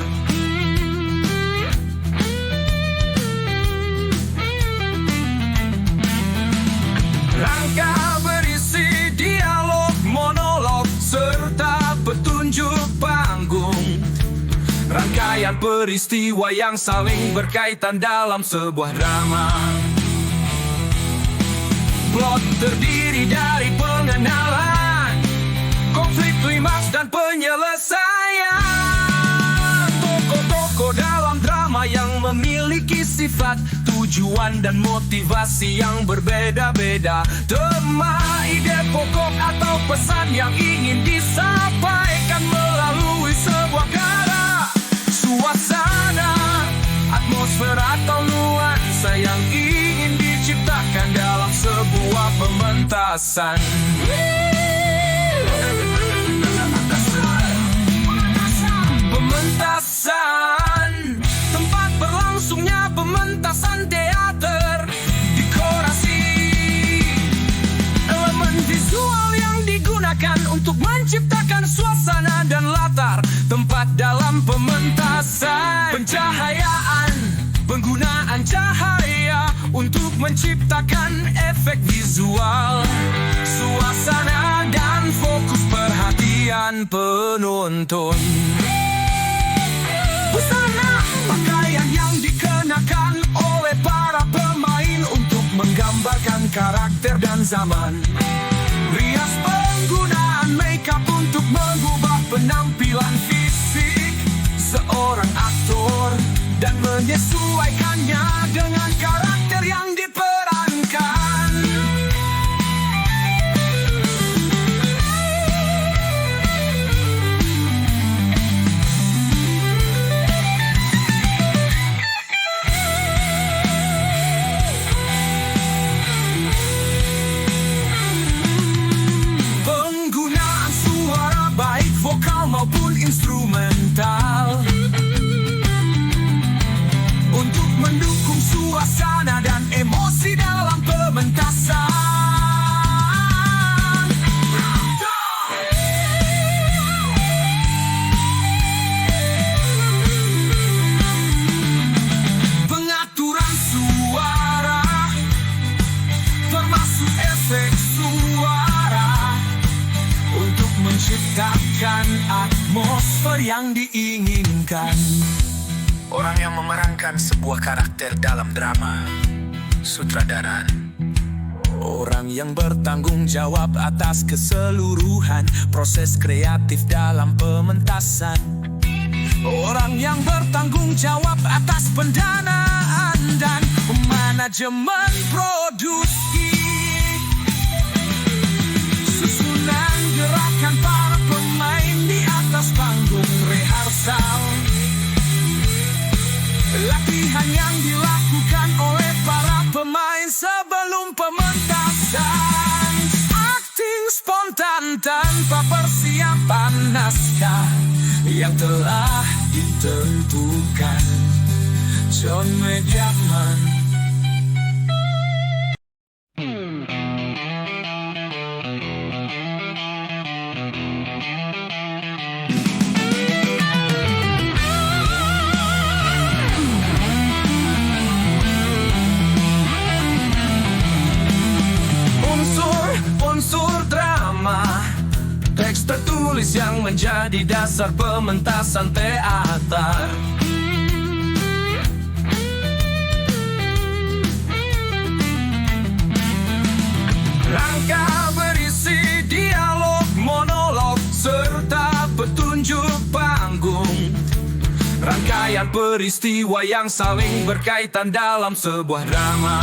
Rangka berisi dialog, monolog, serta petunjuk panggung. Rangkaian peristiwa yang saling berkaitan dalam sebuah drama. Plot terdiri dari pengenalan, konflik, klimaks, dan penyelesaian. Tokoh-tokoh dalam drama yang memiliki sifat, tujuan, dan motivasi yang berbeda-beda. Tema, ide pokok, atau pesan yang ingin disampaikan melalui sebuah karya. Suasana, atmosfer, atau nuansa yang ingin diciptakan dalam sebuah pementasan. Pementasan, tempat berlangsungnya pementasan teater. Dekorasi, elemen visual yang digunakan untuk menciptakan suasana dan latar tempat dalam pementasan. Pencahayaan, penggunaan cahaya untuk menciptakan efek visual, suasana, dan fokus perhatian penonton. Busana, pakaian yang dikenakan oleh para pemain untuk menggambarkan karakter dan zaman. Rias, penggunaan makeup untuk mengubah penampilan fisik seorang aktor dan menyesuaikannya dengan karakter yang diperankan. Penggunaan suara baik vokal maupun instrumental untuk mendukung suasana dan emosi dalam pementasan. Pengaturan suara, termasuk efek suara, untuk menciptakan atmosfer yang diinginkan. Orang yang memerankan sebuah karakter dalam drama. Sutradaran. Orang yang bertanggung jawab atas keseluruhan proses kreatif dalam pementasan. Orang yang bertanggung jawab atas pendanaan dan manajemen produksi. Susunan gerakan para pemain di atas panggung rehearsal. Latihan yang dilakukan oleh para pemain sebelum pementasan. Akting spontan tanpa persiapan naskah yang telah ditentukan. John Mediaman. Unsur drama, teks tertulis yang menjadi dasar pementasan teater. Rangka berisi dialog, monolog, serta petunjuk panggung. Rangkaian peristiwa yang saling berkaitan dalam sebuah drama.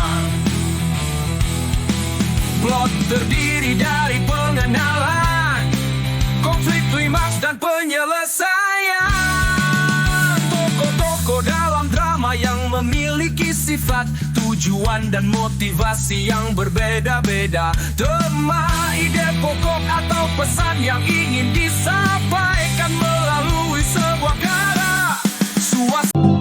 Plot terdiri dari pengenalan, konflik, klimaks, dan penyelesaian. Tokoh-tokoh dalam drama yang memiliki sifat, tujuan, dan motivasi yang berbeda-beda. Tema, ide pokok, atau pesan yang ingin disampaikan melalui sebuah karya. Suasana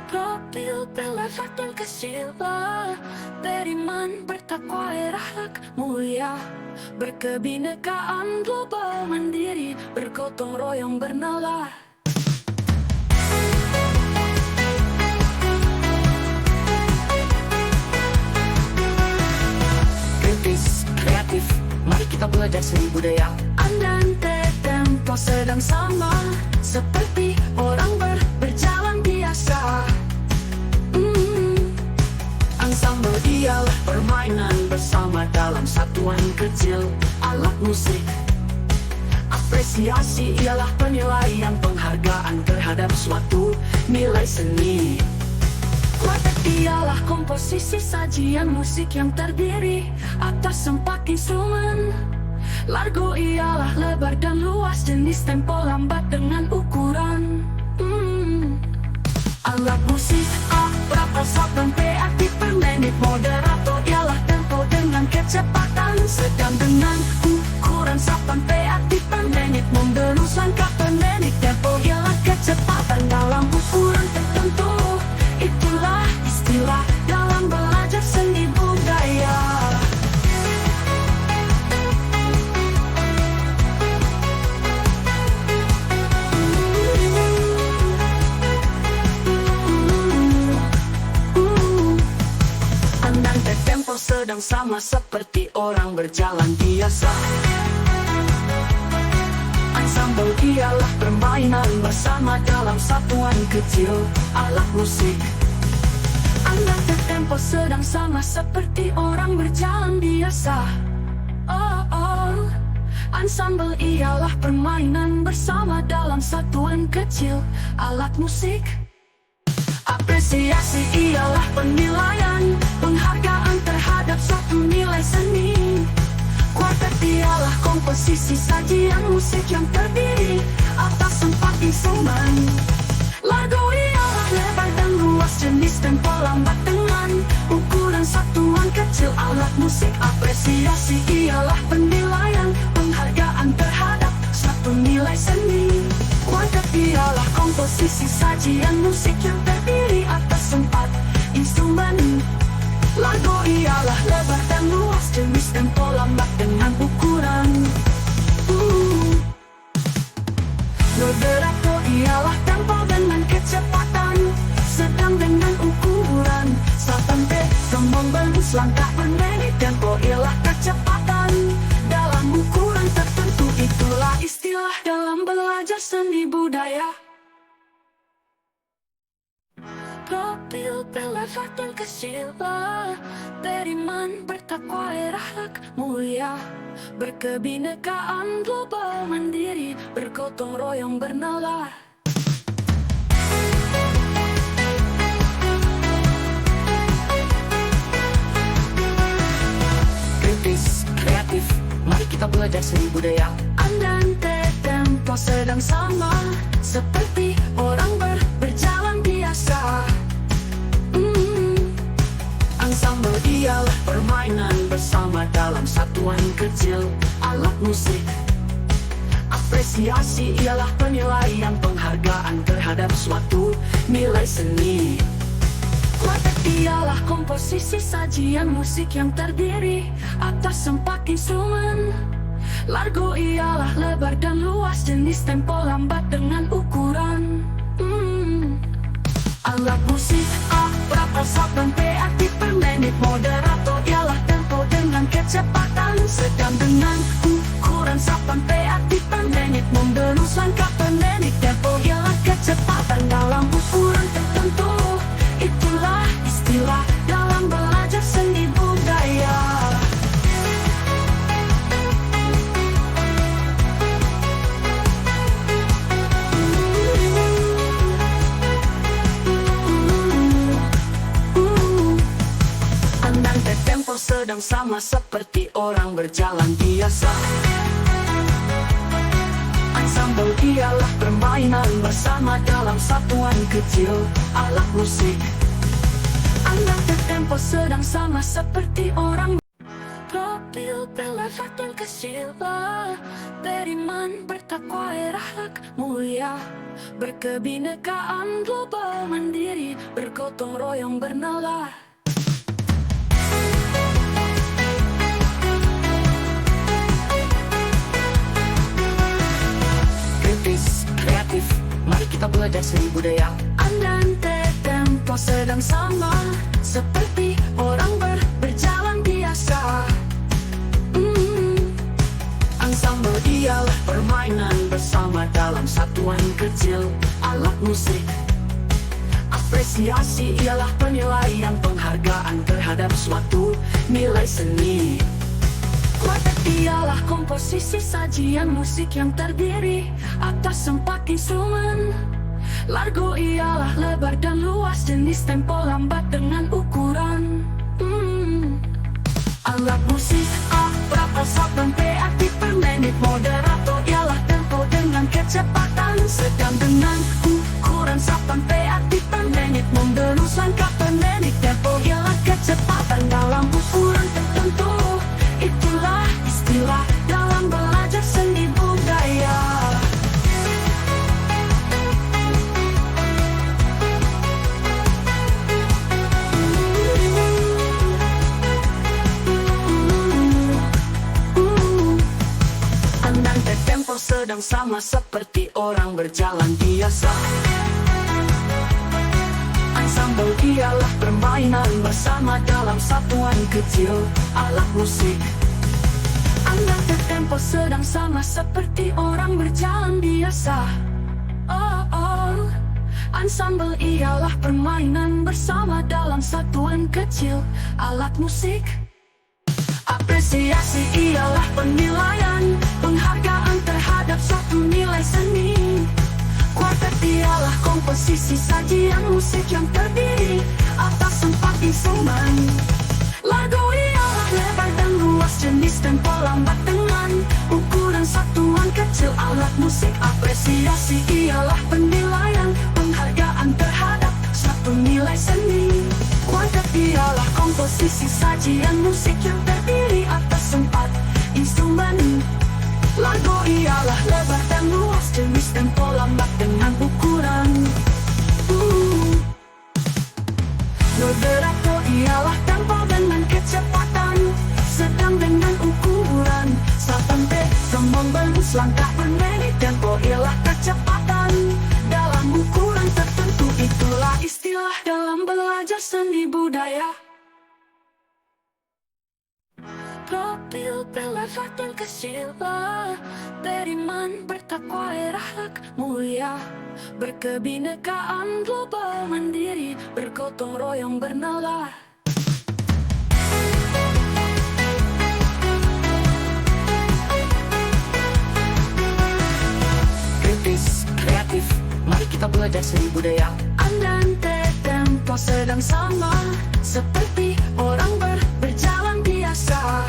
Profil pelafatan kecil beriman, bertakwa, berakhlak mulia, berkebinekaan global mandiri, bergotong royong bernalar. Kritis, kreatif, mari kita belajar seni budaya. Andante tempo sedang sama, seperti orang berjalan biasa. Ensemble ialah permainan bersama dalam satuan kecil, alat musik. Apresiasi ialah penilaian, penghargaan terhadap suatu nilai seni. Kuartet ialah komposisi sajian musik yang terdiri atas 4 instrumen. Largo ialah lebar dan luas, jenis tempo lambat dengan ukuran. Alat musik A, berapa sabang PAT per menit. Moderator ialah tempo dengan kecepatan sedang dengan ukuran sabang PAT per menit. Membelus langkah per menit. Tempo ialah kecepatan dalam ukuran tertentu. Itulah istilah dalam belajar seni budaya. Andante tempo sedang sama, seperti orang berjalan biasa. Ensemble ialah permainan bersama dalam satuan kecil, alat musik. Andante tempo sedang sama, seperti orang berjalan biasa. Ensemble ialah permainan bersama dalam satuan kecil, alat musik. Apresiasi ialah penilaian, penghargaan terhadap suatu nilai seni. Kuartet ialah komposisi sajian musik yang terdiri atas 4 instrumen. Largo ialah lebar dan luas, jenis tempo lambat dengan ukuran satuan kecil, alat musik. Apresiasi ialah penilaian, penghargaan terhadap suatu nilai seni. Kuartet ialah komposisi sajian musik yang terdiri atas 4 instrumen. Largo ialah lebar dan luas, jenis tempo lambat dengan ukuran. Moderato ialah tempo dengan kecepatan sedang dengan ukuran 8P. Membelus langkah per menit. Tempo ialah kecepatan dalam ukuran tertentu. Itulah istilah dalam belajar seni budaya. Profil pelafatan kecil beriman, bertakwa, berakhlak mulia, berkebinekaan global mandiri, bergotong royong bernalar. Kritis, kreatif, mari kita belajar seni budaya. Andante tempo sedang sama, seperti orang berjalan biasa. Ensemble ialah permainan bersama dalam satuan kecil, alat musik. Apresiasi ialah penilaian, penghargaan terhadap suatu nilai seni. Kuartet ialah komposisi sajian musik yang terdiri atas 4 instrumen. Largo ialah lebar dan luas, jenis tempo lambat dengan ukuran. Alat musik A, berapa sabang PAT per menit. Moderator ialah tempo dengan kecepatan sedang dengan ukuran sabang PAT per menit. Membelus langkah per menit. Tempo ialah kecepatan dalam ukuran tertentu. Itulah istilah dalam belajar seni budaya. Andante tempo sedang sama, seperti orang berjalan biasa. Ensemble ialah permainan bersama dalam satuan kecil, alat musik. Andante tempo sedang sama, seperti orang Profil pelafat dan kesila, beriman, bertakwa, berakhlak mulia, berkebinekaan global mandiri, bergotong royong bernalar. Kritis, kreatif, mari kita belajar seni budaya. Andante tempo sedang sama, seperti orang berjalan biasa. Ensemble ialah permainan bersama dalam satuan kecil, alat musik. Apresiasi ialah penilaian, penghargaan terhadap suatu nilai seni. Kuartet ialah komposisi sajian musik yang terdiri atas 4 instrumen. Largo ialah lebar dan luas, jenis tempo lambat dengan ukuran. Alat musik A, berapa sabang PAT per menit. Moderato ialah tempo dengan kecepatan sedang dengan ukuran sabang PAT per menit. Membelus langkah per menit. Tempo ialah kecepatan dalam ukuran tertentu. Itulah istilah dalam belajar seni budaya. Andante tempo sedang sama, seperti orang berjalan biasa. Ensemble ialah permainan bersama dalam satuan kecil, alat musik. Andante tempo sedang sama, seperti orang berjalan biasa. Ensemble ialah permainan bersama dalam satuan kecil, alat musik. Apresiasi ialah penilaian, penghargaan terhadap suatu nilai seni. Kuartet ialah komposisi sajian musik yang terdiri atas 4 instrumen. Lagu ialah lebar dan luas, jenis tempo lambat dengan ukuran satuan kecil, alat musik. Apresiasi ialah penilaian, penghargaan terhadap suatu nilai seni. Kuartet ialah komposisi sajian musik yang terdiri atas 4 instrumen. Lagu ialah lebar dan luas, jenis tempo lambat dengan ukuran. Moderato ialah tempo dengan kecepatan sedang dengan ukuran 8P. Membelus langkah per menit. Tempo ialah kecepatan dalam ukuran tertentu. Itulah istilah dalam belajar seni budaya. Profil pelafat dan kesila, beriman, bertakwa, berakhlak mulia, berkebinekaan global mandiri, bergotong royong bernalar. Kritis, kreatif, mari kita belajar seni budaya. Andante tempo sedang sama, seperti orang berjalan biasa.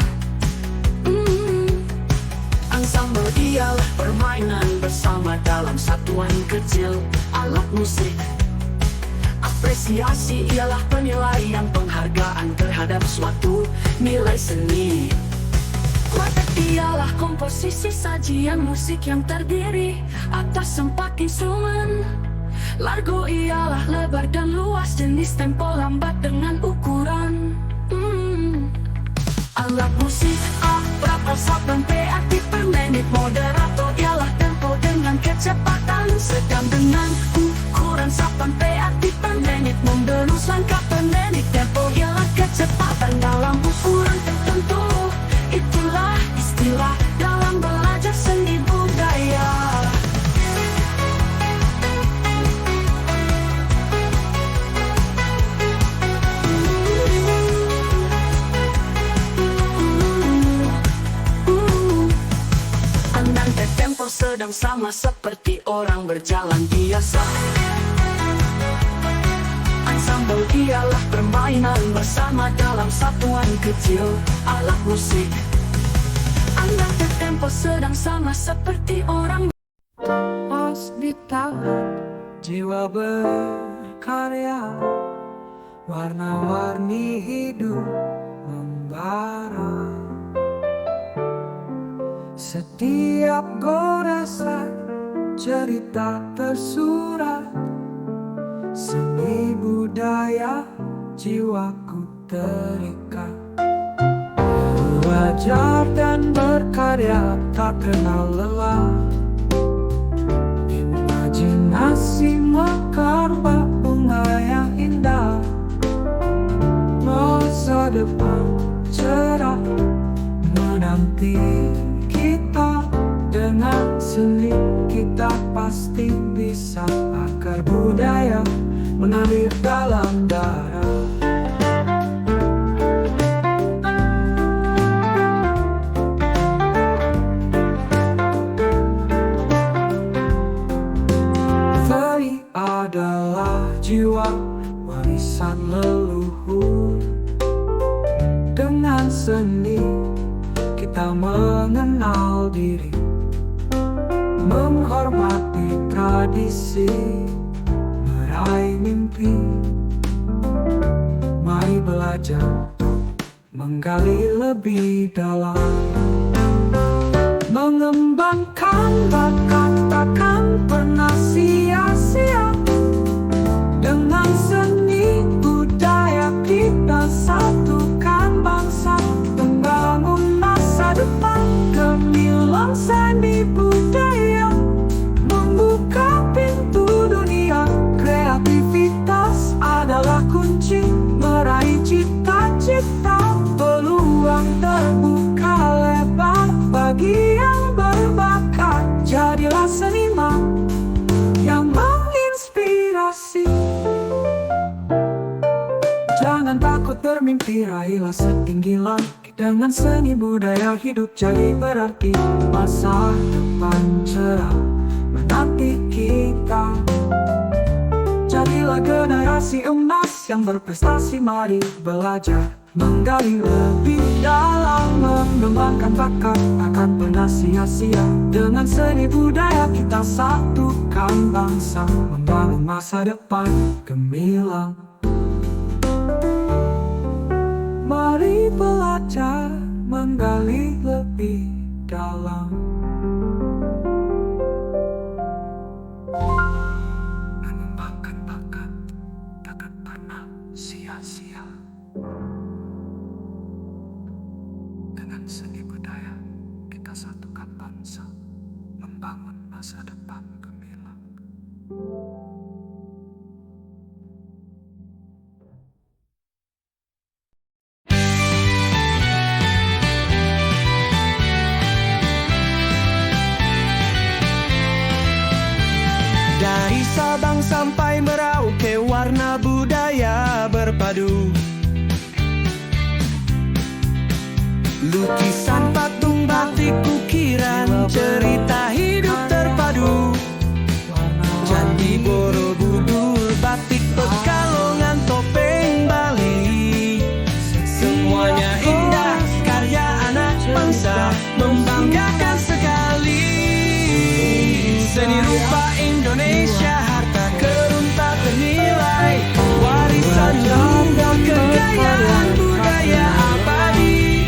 Ensemble ialah permainan bersama dalam satuan kecil, alat musik. Apresiasi ialah penilaian, penghargaan terhadap suatu nilai seni. Kuartet ialah komposisi sajian musik yang terdiri atas 4 instrumen. Largo ialah lebar dan luas, jenis tempo lambat dengan ukuran. Alat musik A, berapa sabang PAT per menit. Moderato ialah tempo dengan kecepatan sedang dengan ukuran sabang PAT per menit. Membelus langkah per menit. Tempo ialah kecepatan dalam ukuran tertentu. Itulah istilah dalam belajar seni budaya. Andante tempo sedang sama, seperti orang berjalan biasa. Ensemble ialah permainan bersama dalam satuan kecil, alat musik. Andante tempo sedang sama, seperti orang Pas di tangan, jiwa berkarya, warna-warni hidup membara. setiap goresan cerita tersurat, seni budaya jiwaku terikat. Belajar dan berkarya tak kenal lelah, imajinasi mekar bak bunga yang indah. Masa depan cerah menanti kita, dengan seni kita pasti bisa. Akar budaya mengalir dalam darah. Seni adalah jiwa, warisan leluhur. Dengan seni kita mengenal diri, menghormati tradisi, meraih mimpi. Mari belajar menggali lebih dalam, mengembangkan bakat takkan pernah sia-sia. Dengan seni budaya kita satukan bangsa, membangun masa depan. Gemilang seni budaya membuka pintu dunia. Kreativitas adalah kunci meraih cita-cita. Peluang terbuka lebar bagi yang berbakat. Jadilah seniman yang menginspirasi. Jangan takut bermimpi, raihlah setinggi langit. Dengan seni budaya hidup jadi berarti. Masa depan cerah menanti kita. Jadilah generasi emas yang berprestasi. Mari belajar menggali lebih dalam, mengembangkan bakat akan pernah sia-sia. Dengan seni budaya kita satukan bangsa, membangun masa depan gemilang. Mari belajar menggali lebih dalam, mengembangkan bakat takkan pernah sia-sia. Dengan seni budaya kita satukan bangsa, membangun masa depan gemilang. Dari Sabang sampai Merauke, warna budaya berpadu. Lukisan patung batik ukiran, cerita hidup terpadu. Candi Borobudur, batik Pekalongan, topeng Bali. Semuanya indah, karya anak bangsa, membanggakan sekali. Seni rupa Indonesia, harta karun tak ternilai. Warisan dan kekayaan budaya abadi.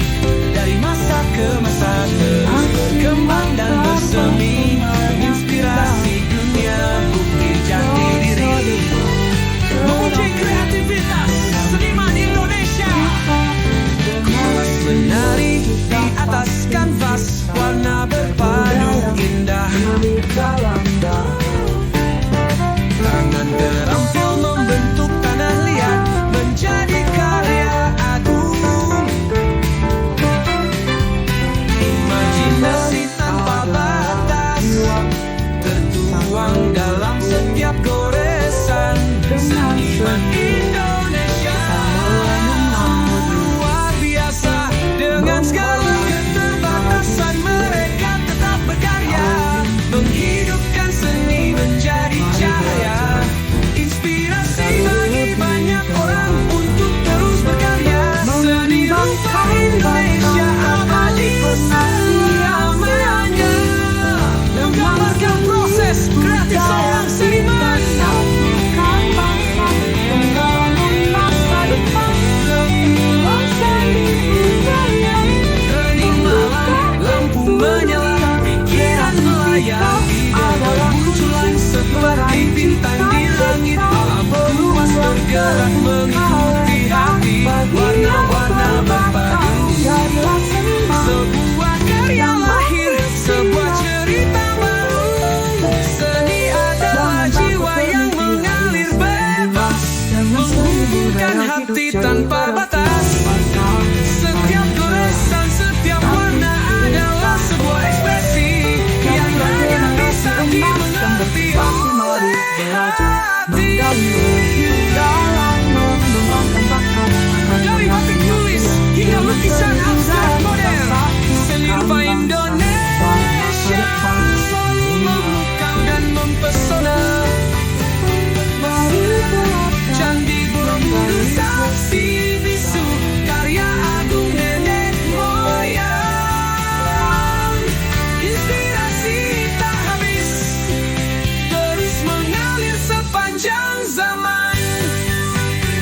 Dari masa ke masa terus berkembang dan bersemi, menginspirasi dunia. Bukti Jati hati tanpa batas. Setiap goresan, setiap warna adalah sebuah ekspresi yang hanya bisa dimengerti oleh hati. Dari batik tulis hingga lukisan abstrak modern, seni rupa Indonesia selalu memukau dan mempesona. Candi Borobudur, saksi bisu, karya agung nenek moyang. Inspirasi tak habis, terus mengalir sepanjang zaman.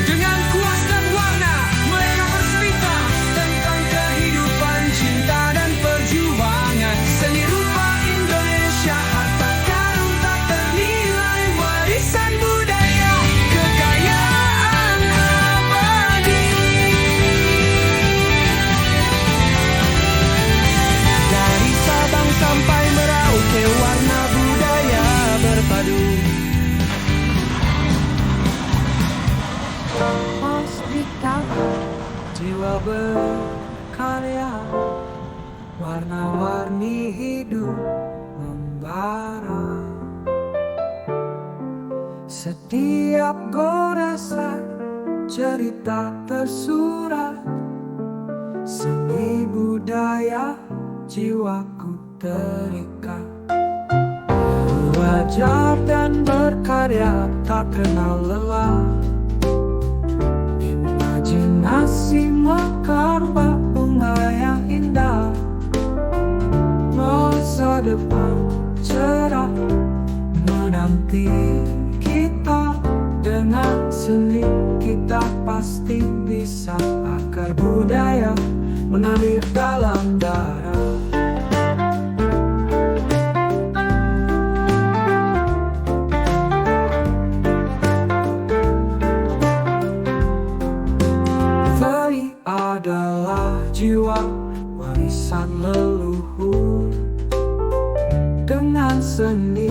Dengan kuas dan warna, mereka bercerita tentang kehidupan, cinta dan perjuangan. Seni rupa Indonesia, harta karun tak ternilai, warisan budaya, kekayaan abadi. Dari Sabang sampai Merauke, warna budaya berpadu. Hospital, jiwa berkarya, warna-warni hidup membara. Setiap goresan cerita tersurat, seni budaya jiwaku terikat. Belajar dan berkarya tak kenal lelah. Imajinasi mekar bak bunga yang indah. Masa depan cerah menanti kita. Dengan seni kita pasti bisa. Akar budaya mengalir dalam darah. Seni adalah jiwa, warisan leluhur. Dengan seni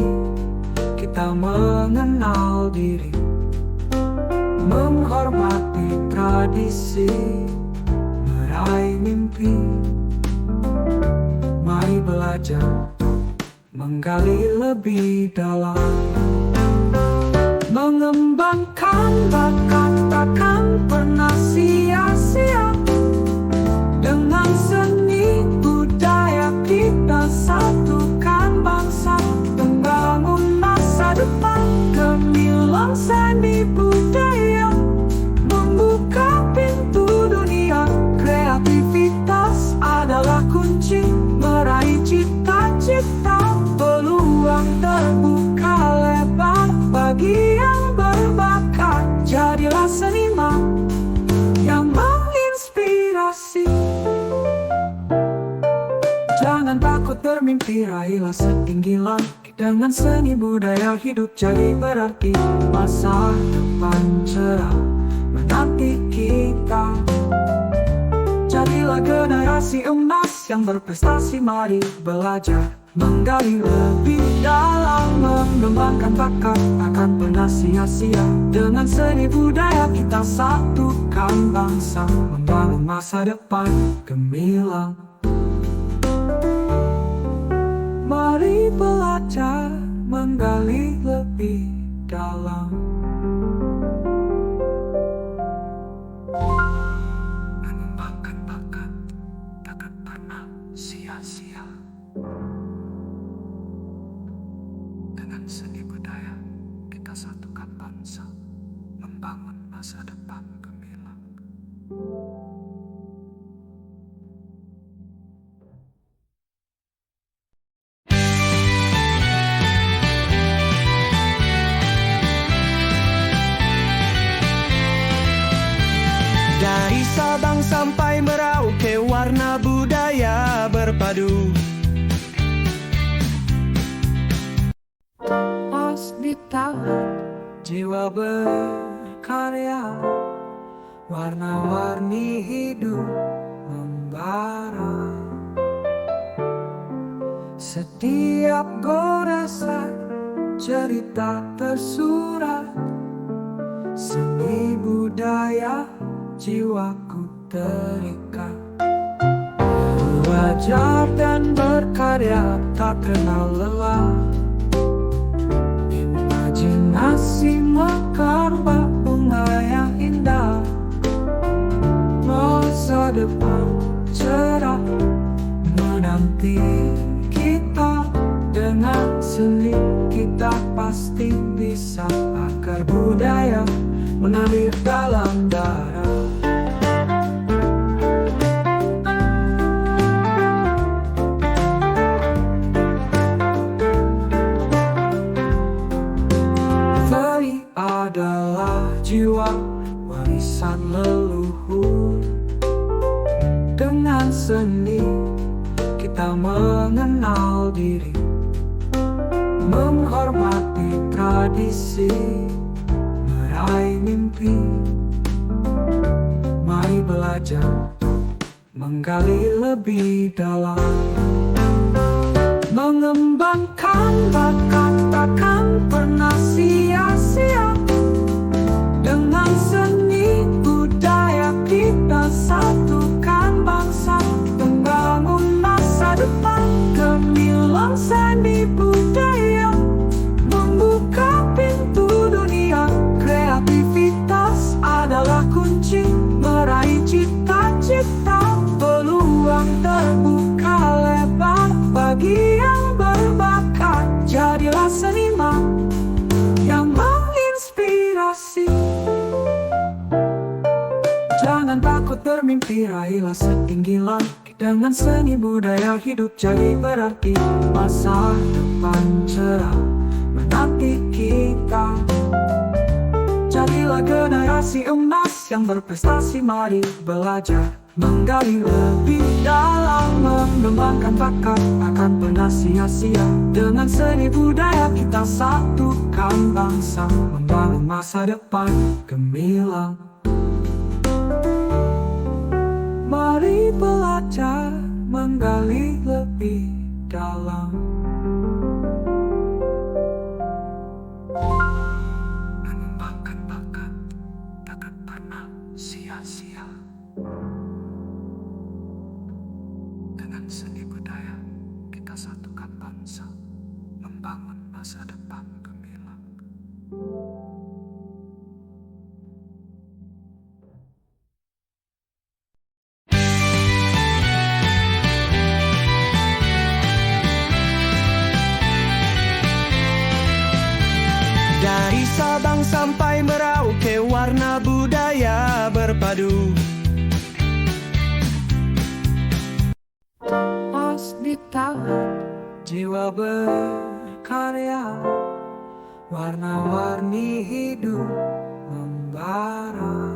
kita mengenal diri, menghormati tradisi, meraih mimpi. Mari belajar, menggali lebih dalam, mengembangkan bakat takkan pernah sia-sia. Dengan seni budaya kita satukan bangsa, membangun masa depan. Gemilang seni budaya membuka pintu dunia. Kreativitas adalah kunci meraih cita-cita. Peluang terbuka lebar bagi yang berbakat. Jadilah seniman yang menginspirasi. Jangan takut bermimpi, raihlah setinggi langit. Dengan seni budaya hidup jadi berarti. Masa depan cerah menanti kita. Jadilah generasi emas yang berprestasi. Mari belajar, menggali lebih dalam, mengembangkan bakat akan pernah sia-sia. Dengan seni budaya kita satukan bangsa, membangun masa depan gemilang. Mari belajar, menggali lebih dalam, mengembangkan bakat takkan pernah sia-sia. Dengan seni budaya kita satukan bangsa, membangun masa depan gemilang. Dari Sabang sampai Merauke, warna budaya berpadu. Hospital, jiwa berkarya, warna-warni hidup membara. Setiap goresan cerita tersurat, seni budaya jiwaku terikat. Belajar dan berkarya tak kenal lelah. Imajinasi mekar bak bunga yang indah. Masa depan cerah menanti kita. Dengan seni kita pasti bisa. Akar budaya mengalir dalam darah. Adalah jiwa warisan leluhur. Dengan seni kita mengenal diri, menghormati tradisi, meraih mimpi. Mari belajar menggali lebih dalam, mengembangkan bakat takkan pernah sia-sia. Dengan seni budaya kita satukan bangsa, membangun masa depan. Gemilang seni budaya membuka pintu dunia. Kreativitas adalah kunci meraih cita-cita. Peluang terbuka lebar bagi yang berbakat. Jadilah seniman yang menginspirasi. Jangan takut bermimpi, raihlah setinggi langit. Dengan seni budaya hidup jadi berarti. Masa depan cerah menanti kita. Jadilah generasi emas yang berprestasi. Mari belajar menggali lebih dalam, mengembangkan bakat akan pernah sia-sia. Dengan seni budaya kita satukan bangsa, membangun masa depan gemilang. Mari belajar menggali lebih dalam. Mengembangkan bakat takkan pernah sia-sia. Dengan seni budaya kita satukan bangsa, membangun masa depan gemilang. Dari Sabang sampai Merauke, warna budaya berpadu. Emas di tangan, jiwa berkarya, warna-warni hidup membara.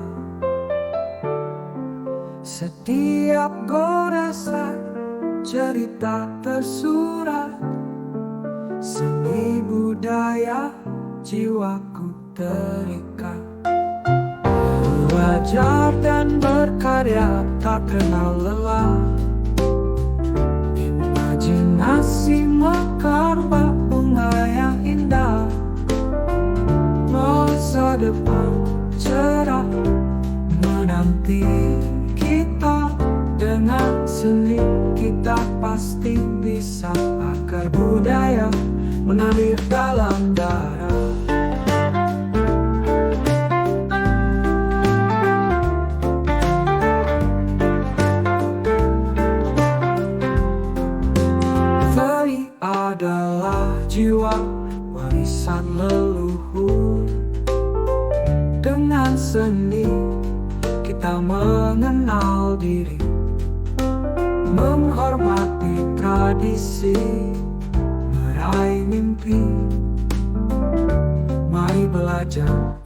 Setiap goresan cerita tersurat. Seni budaya jiwaku terikat. Belajar dan berkarya tak kenal lelah. Imajinasi mekar bak bunga yang indah. Masa depan cerah menanti kita. Dengan seni kita pasti bisa. Akar budaya mengalir dalam darah. Adalah jiwa warisan leluhur. Dengan seni kita mengenal diri, menghormati tradisi, meraih mimpi. Mari belajar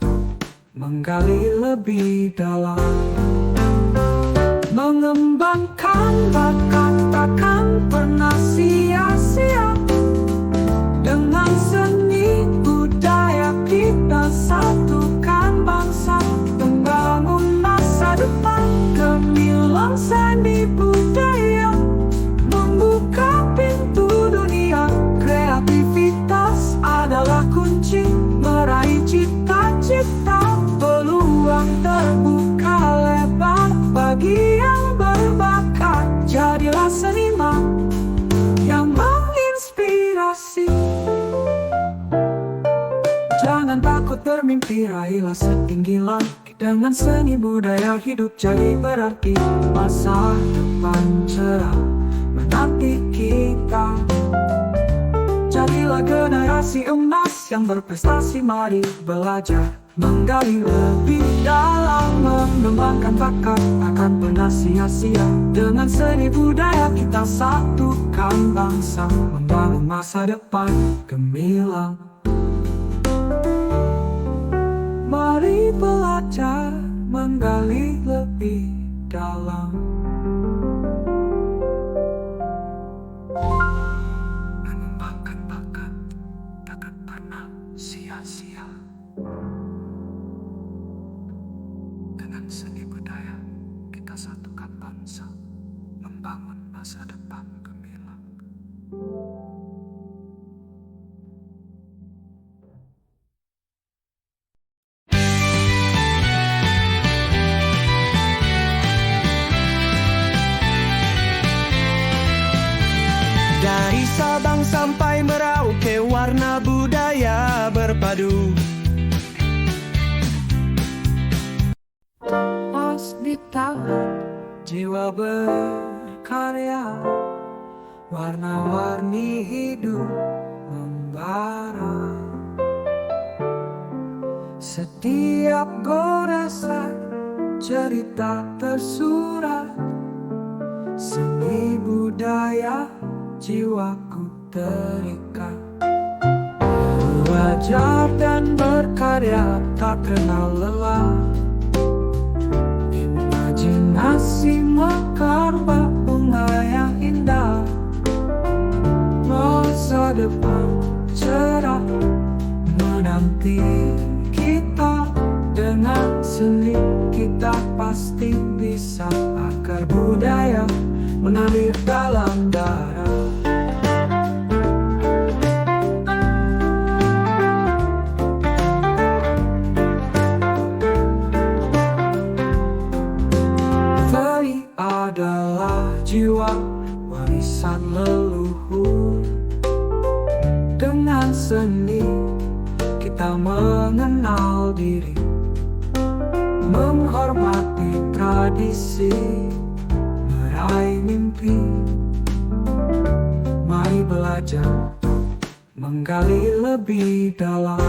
menggali lebih dalam, mengembangkan bakat takkan pernah sia-sia. Dengan seni budaya kita satukan bangsa, membangun masa depan. Gemilang seni budaya membuka pintu dunia. Kreativitas adalah kunci meraih cita-cita. Peluang terbuka lebar bermimpi raihlah setinggi langit. Dengan seni budaya hidup jadi berarti. Masa depan cerah menanti kita. Jadilah generasi emas yang berprestasi. Mari belajar menggali lebih dalam, mengembangkan bakat akan pernah sia-sia. Dengan seni budaya kita satukan bangsa, membangun masa depan gemilang. Mari belajar menggali lebih dalam, mengembangkan bakat takkan pernah sia-sia. Dengan seni budaya kita satukan bangsa, membangun masa depan gemilang. Dari Sabang sampai Merauke, warna budaya berpadu. Emas di tangan, jiwa berkarya, warna-warni hidup membara. Setiap goresan cerita tersurat, seni budaya jiwaku terikat. Belajar dan berkarya tak kenal lelah. Imajinasi mekar bak bunga yang indah. Masa depan cerah menanti kita. Dengan seni kita pasti bisa. Akar budaya mengalir dalam darah. Seni adalah jiwa, warisan leluhur. Dengan seni kita mengenal diri, menghormati tradisi, meraih mimpi. Mari belajar menggali lebih dalam,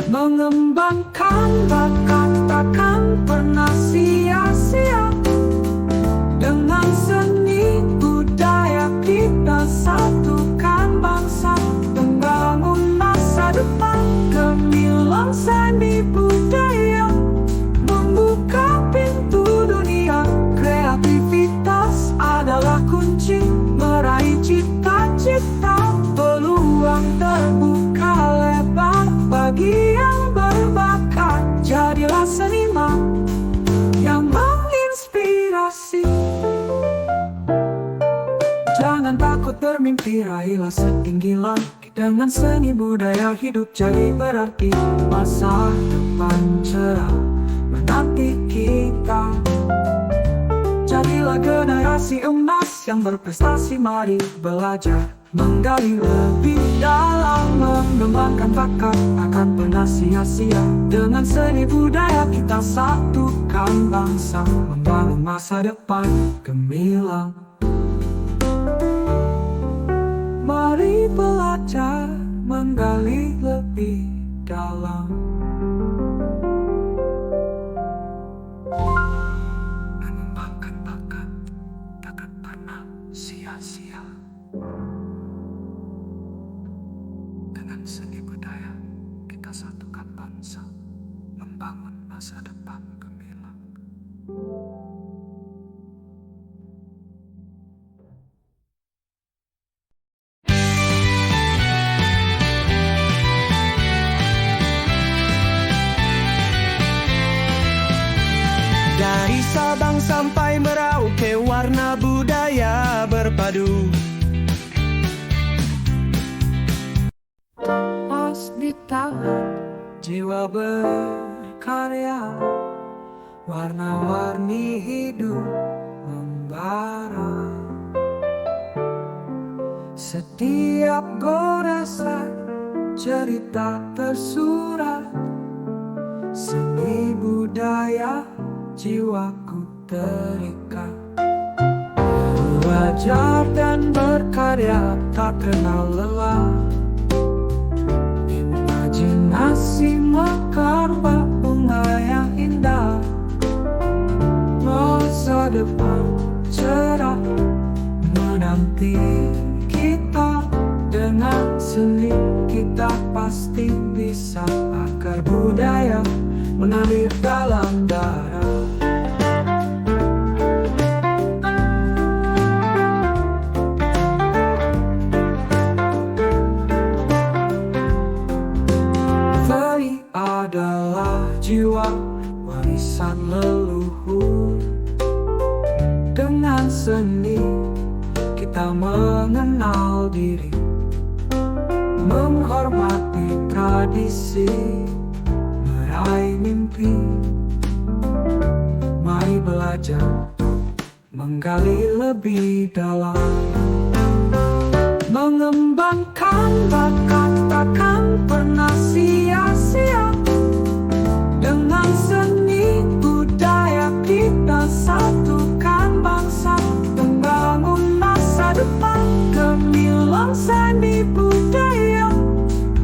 mengembangkan bakat takkan pernah sia-sia. Dengan seni budaya kita satukan bangsa, membangun masa depan gemilang. Seni budaya membuka pintu dunia. Kreativitas adalah kunci meraih cita-cita. Peluang terbuka lebar bagi yang berbakat. Jadilah seniman yang menginspirasi. Jangan takut bermimpi, raihlah setinggi langit. Dengan seni budaya hidup jadi berarti. Masa depan cerah menanti kita. Jadilah generasi emas yang berprestasi. Mari belajar menggali lebih dalam, mengembangkan bakat akan pernah sia-sia. Dengan seni budaya kita satukan bangsa, membangun masa depan gemilang. Mari belajar menggali lebih dalam, mengembangkan bakat takkan pernah sia-sia. Dengan seni budaya kita satukan bangsa, membangun masa depan gemilang. Dari Sabang sampai Merauke, warna budaya berpadu. Emas di tangan, jiwa berkarya, warna-warni hidup membara. Setiap goresan cerita tersurat, seni budaya jiwaku terikat. Belajar dan berkarya tak kenal lelah, imajinasi mekar bunga yang indah. Masa depan cerah menanti kita, dengan seni kita pasti bisa. Akar budaya mengalir dalam darah. Seni adalah jiwa, warisan leluhur. Dengan seni kita mengenal diri, menghormati tradisi, meraih mimpi. Mari belajar, menggali lebih dalam, mengembangkan bakat takkan pernah sia-sia. Dengan seni budaya kita satukan bangsa, membangun masa depan gemilang seni budaya,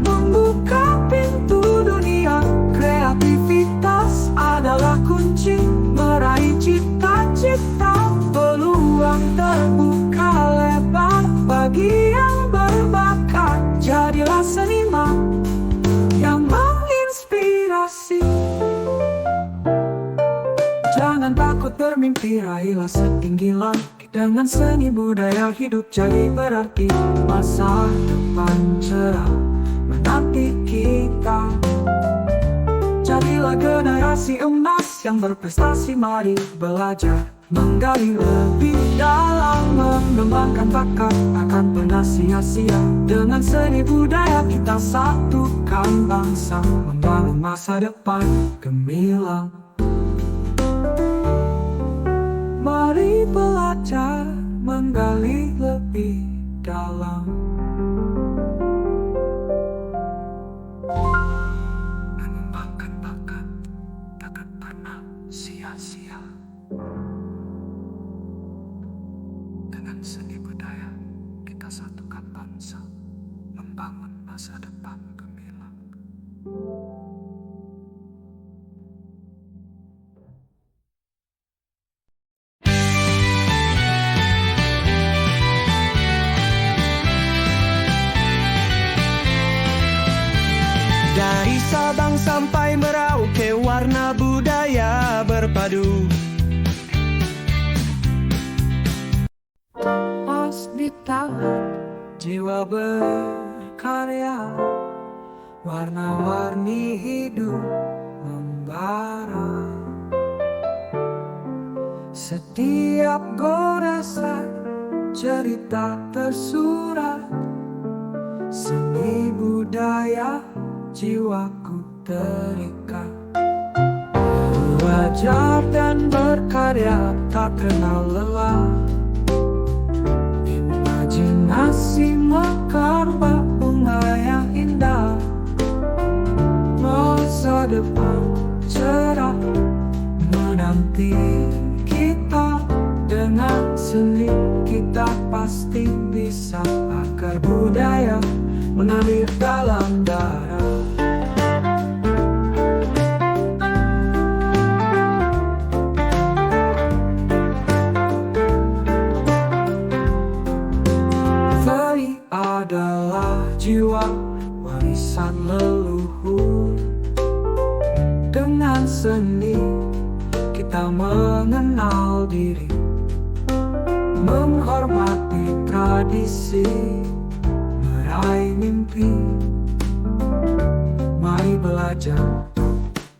membuka pintu dunia. Kreativitas adalah kunci meraih cita-cita. Peluang terbuka lebar bagi yang berbakat. Jadilah seniman yang menginspirasi. Jangan takut bermimpi, raihlah setinggi langit. Dengan seni budaya hidup jadi berarti. Masa depan cerah menanti kita. Jadilah generasi emas yang berprestasi. Mari belajar, menggali lebih dalam, mengembangkan bakat akan pernah sia-sia. Dengan seni budaya kita satukan bangsa, membangun masa depan gemilang. Mari belajar, menggali lebih dalam, mengembangkan bakat takkan pernah sia-sia. Dengan seni budaya kita satukan bangsa, membangun masa depan gemilang. Dari Sabang sampai Merauke, warna budaya berpadu. Pas di tangan, jiwa berkarya, warna-warni hidup membara. Setiap goresan cerita tersurat, seni budaya jiwaku terikat. Belajar dan berkarya tak kenal lelah, imajinasi mekar bunga yang indah. Masa depan cerah menanti kita, dengan seni kita pasti bisa. Akar budaya mengalir dalam darah. Seni adalah jiwa, warisan leluhur. Dengan seni kita mengenal diri, menghormati tradisi, meraih mimpi. Mari belajar,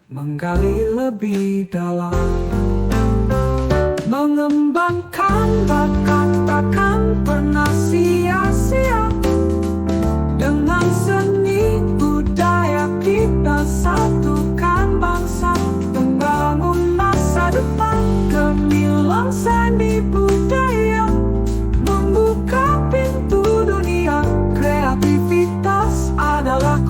menggali lebih dalam, mengembangkan bakat takkan pernah sia-sia. Dengan seni budaya kita satukan bangsa, membangun masa depan gemilang seni budaya, membuka pintu dunia. Kreativitas adalah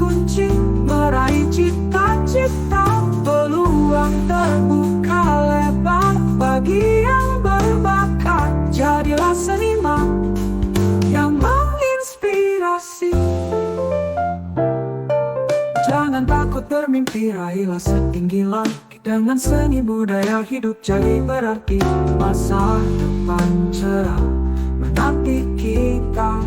bermimpi raihlah setinggi langit. Dengan seni budaya hidup jadi berarti. Masa depan cerah menanti kita.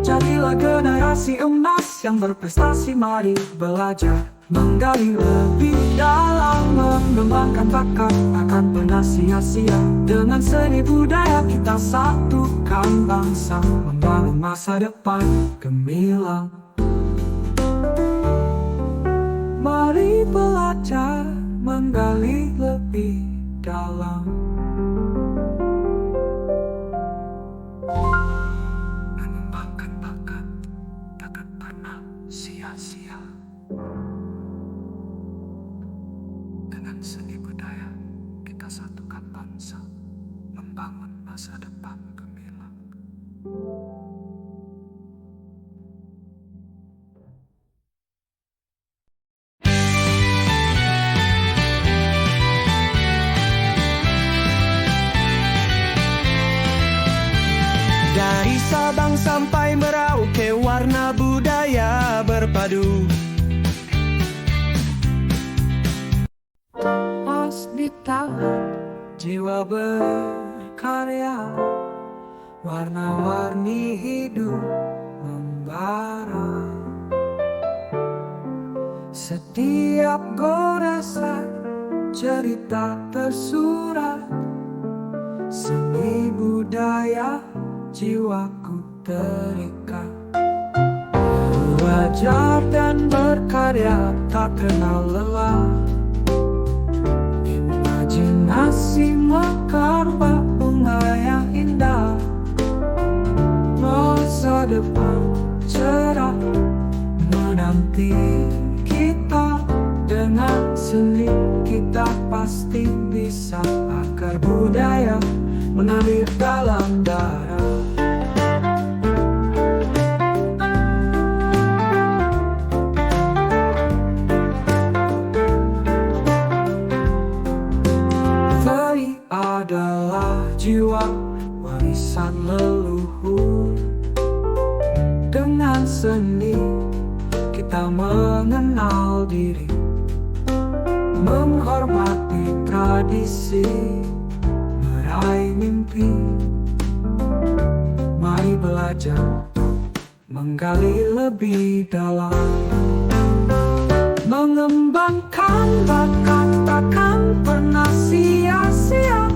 Jadilah generasi emas yang berprestasi. Mari belajar menggali lebih dalam, mengembangkan bakat akan pernah sia-sia. Dengan seni budaya kita satukan bangsa, membangun masa depan gemilang. Mari belajar menggali lebih dalam, mengembangkan bakat takkan pernah sia-sia. Dengan seni budaya kita satukan bangsa, membangun masa depan gemilang. Dari Sabang sampai Merauke, warna budaya berpadu. Pas di tangan, jiwa berkarya, warna-warni hidup membara. Setiap goresan cerita tersurat, seni budaya jiwaku terikat. Belajar dan berkarya tak kenal lelah. Imajinasi mekar bunga yang indah. Masa depan cerah menanti kita. Dengan seni kita pasti bisa. Akar budaya mengalir dalam darah. Seni adalah jiwa, warisan leluhur. Dengan seni kita mengenal diri, menghormati tradisi, meraih mimpi. Mari belajar menggali lebih dalam, mengembangkan bakat takkan pernah sia-sia.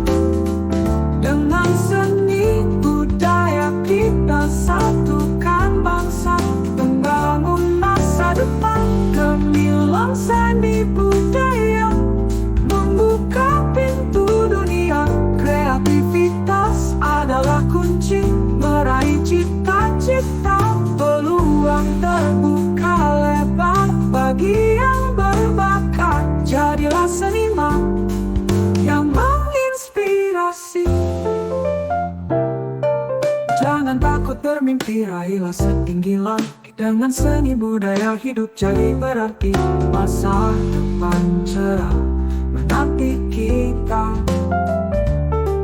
Dengan seni budaya kita satukan bangsa, membangun masa depan gemilang. Seni budaya membuka pintu dunia. Kreativitas adalah kunci meraih cita-cita. Peluang terbuka lebar bagi yang berbakat. Jadilah seniman yang menginspirasi. Jangan takut bermimpi, raihlah setinggi langit. Dengan seni budaya hidup jadi berarti. Masa depan cerah menanti kita.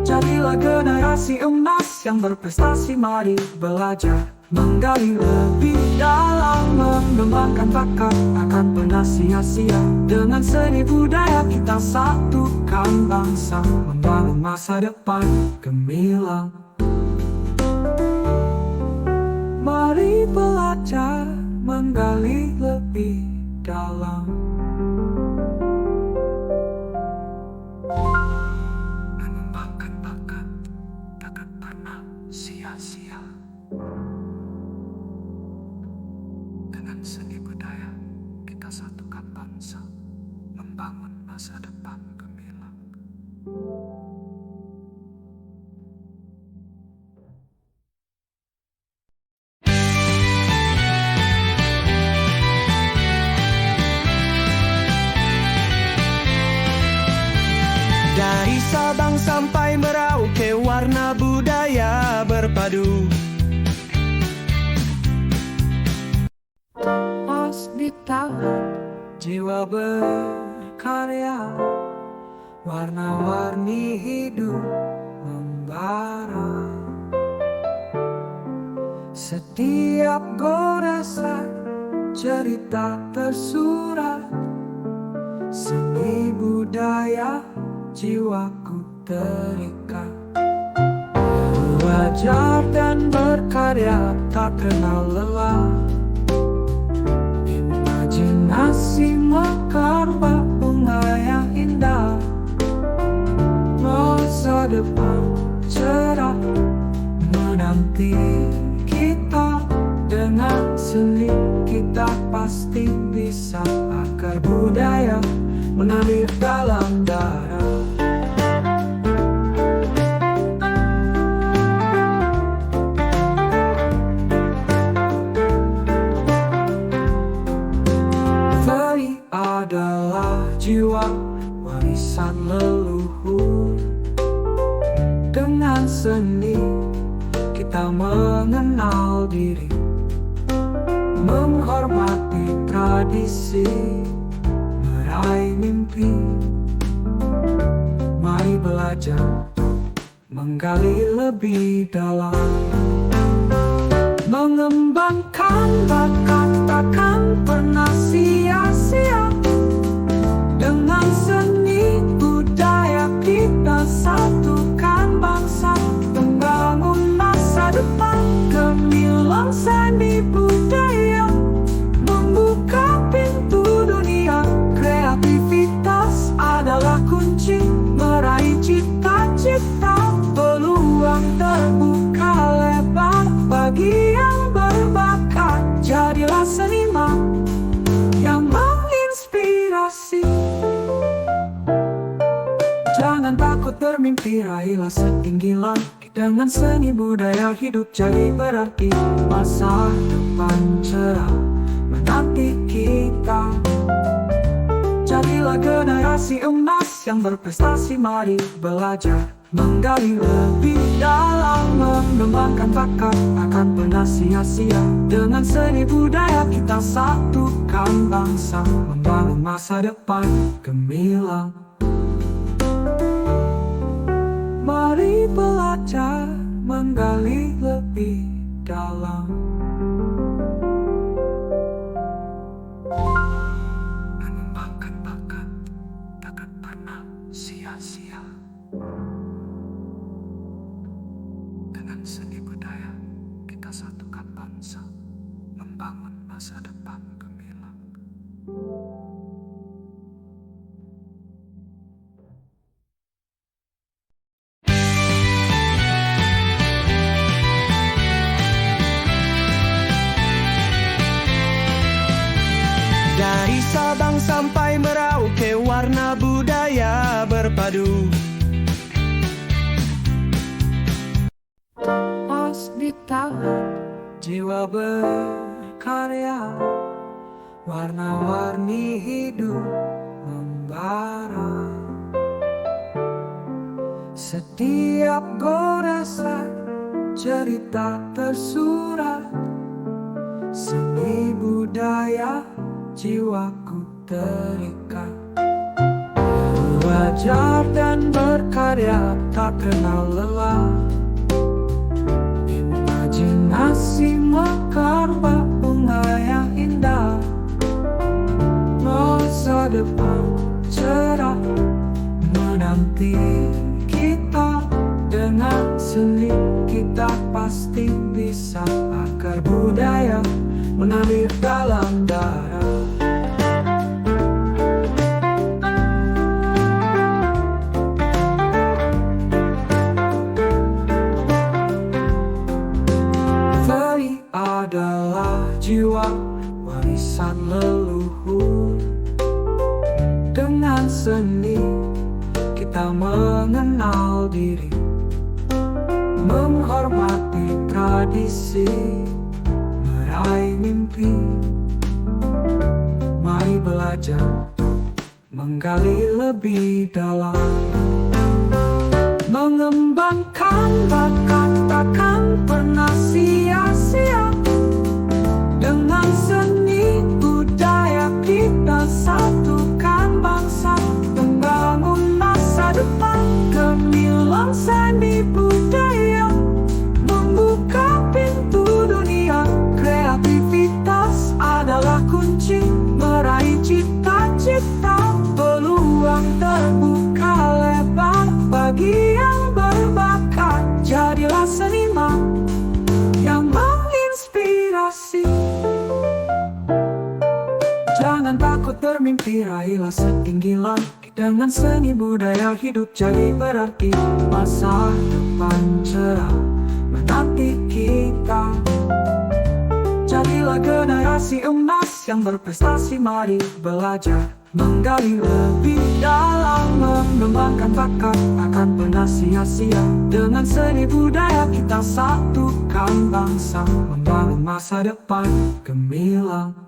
Jadilah generasi emas yang berprestasi. Mari belajar menggali lebih dalam, mengembangkan bakat akan pernah sia-sia. Dengan seni budaya kita satukan bangsa, membangun masa depan gemilang. Mari belajar menggali lebih dalam, mengembangkan bakat takkan pernah sia-sia. Dengan seni budaya kita satukan bangsa, membangun masa depan gemilang. Dari Sabang sampai Merauke, warna budaya berpadu. Pas di tangan, jiwa berkarya, warna-warni hidup membara. Setiap goresan cerita tersurat, seni budaya jiwaku terikat. Belajar dan berkarya tak kenal lelah, imajinasi mekar bak bunga yang indah. Masa depan cerah menanti kita, dengan seni kita pasti bisa. Akar budaya mengalir dalam darah. Tari adalah jiwa, warisan leluhur. Dengan seni kita mengenal diri, menghormati tradisi, meraih mimpi. Mari belajar, menggali lebih dalam, mengembangkan bakat takkan pernah sia-sia. Dengan seni budaya kita satukan bangsa, membangun masa depan. Gemilang seni budaya membuka pintu dunia. Kreativitas adalah kunci meraih cita-cita. Peluang terbuka lebar bagi yang berbakat. Jadilah seniman yang menginspirasi. Jangan takut bermimpi, raihlah setinggi langit. Dengan seni budaya hidup jadi berarti. Masa depan cerah menanti kita. Jadilah generasi emas yang berprestasi. Mari belajar, menggali lebih dalam, mengembangkan bakat akan pernah sia-sia. Dengan seni budaya kita satukan bangsa, membangun masa depan gemilang. Mari belajar, menggali lebih dalam, mengembangkan bakat takkan pernah sia-sia. Dengan seni budaya kita satukan bangsa, membangun masa depan gemilang. Dari Sabang sampai Merauke, warna budaya berpadu. Pas di tangan, jiwa berkarya, warna-warni hidup membara. Setiap goresan cerita tersurat, seni budaya jiwaku terikat. Belajar dan berkarya tak kenal lelah, imajinasi mekar bak bunga yang indah. Masa depan cerah menanti kita, dengan seni kita pasti bisa. Akar budaya mengalir dalam darah. Tari adalah jiwa, warisan leluhur. Dengan seni kita mengenal diri, menghormati tradisi, meraih mimpi. Mari belajar, menggali lebih dalam, mengembangkan bakat takkan pernah sia-sia. Dengan seni budaya kita satukan bangsa, membangun masa depan gemilang. Seni budaya membuka pintu dunia. Kreativitas adalah bermimpi, raihlah setinggi langit. Dengan seni budaya hidup jadi berarti. Masa depan cerah menanti kita. Jadilah generasi emas yang berprestasi. Mari belajar menggali lebih dalam, mengembangkan bakat akan pernah sia-sia. Dengan seni budaya kita satukan bangsa, membangun masa depan gemilang.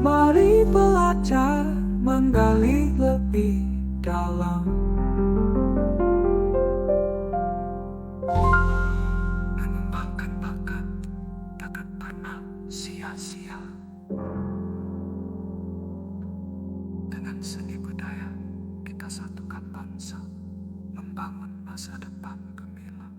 Mari belajar menggali lebih dalam, mengembangkan bakat takkan pernah sia-sia. Dengan seni budaya kita satukan bangsa, membangun masa depan gemilang.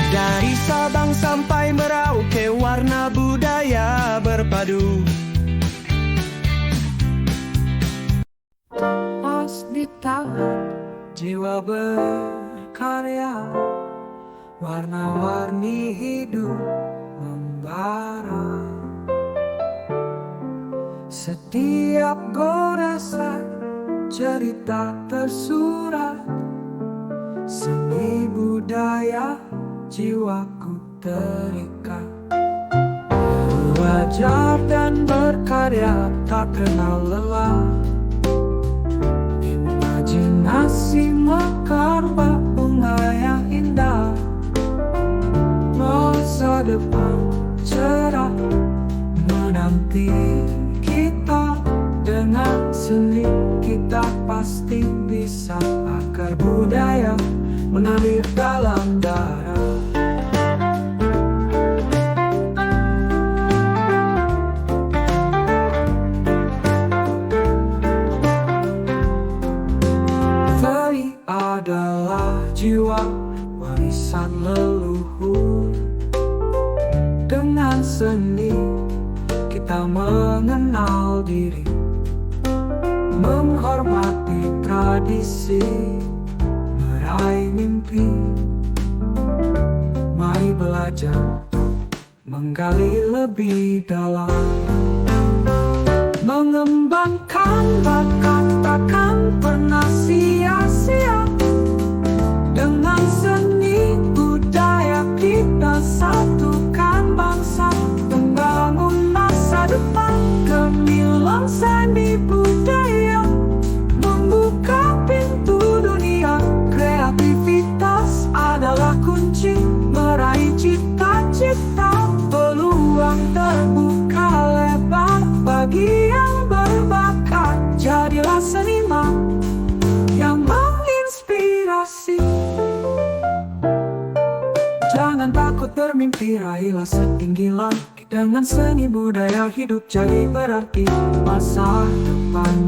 Dari Sabang sampai Merauke, warna budaya berpadu. Emas di tangan, jiwa berkarya, warna-warni hidup membara. Setiap goresan cerita tersurat, seni budaya jiwaku terikat. Belajar dan berkarya tak kenal lelah. Imajinasi mekar bak bunga yang indah. Masa depan cerah menanti kita. Dengan seni kita pasti bisa, akar budaya mengalir dalam darah. Tari adalah jiwa, warisan leluhur. Dengan seni kita mengenal diri, menghormati tradisi, meraih mimpi. Mari belajar menggali lebih dalam, mengembangkan bakat takkan pernah sia-sia. Dengan seni budaya kita satukan bangsa, membangun masa depan gemilang. Seni budaya membuka pintu dunia, kreativitas adalah kunci meraih cita-cita. Peluang terbuka lebar bagi yang berbakat. Jadilah seniman yang menginspirasi. Jangan takut bermimpi, raihlah setinggi langit. Dengan seni budaya hidup jadi berarti. Masa depan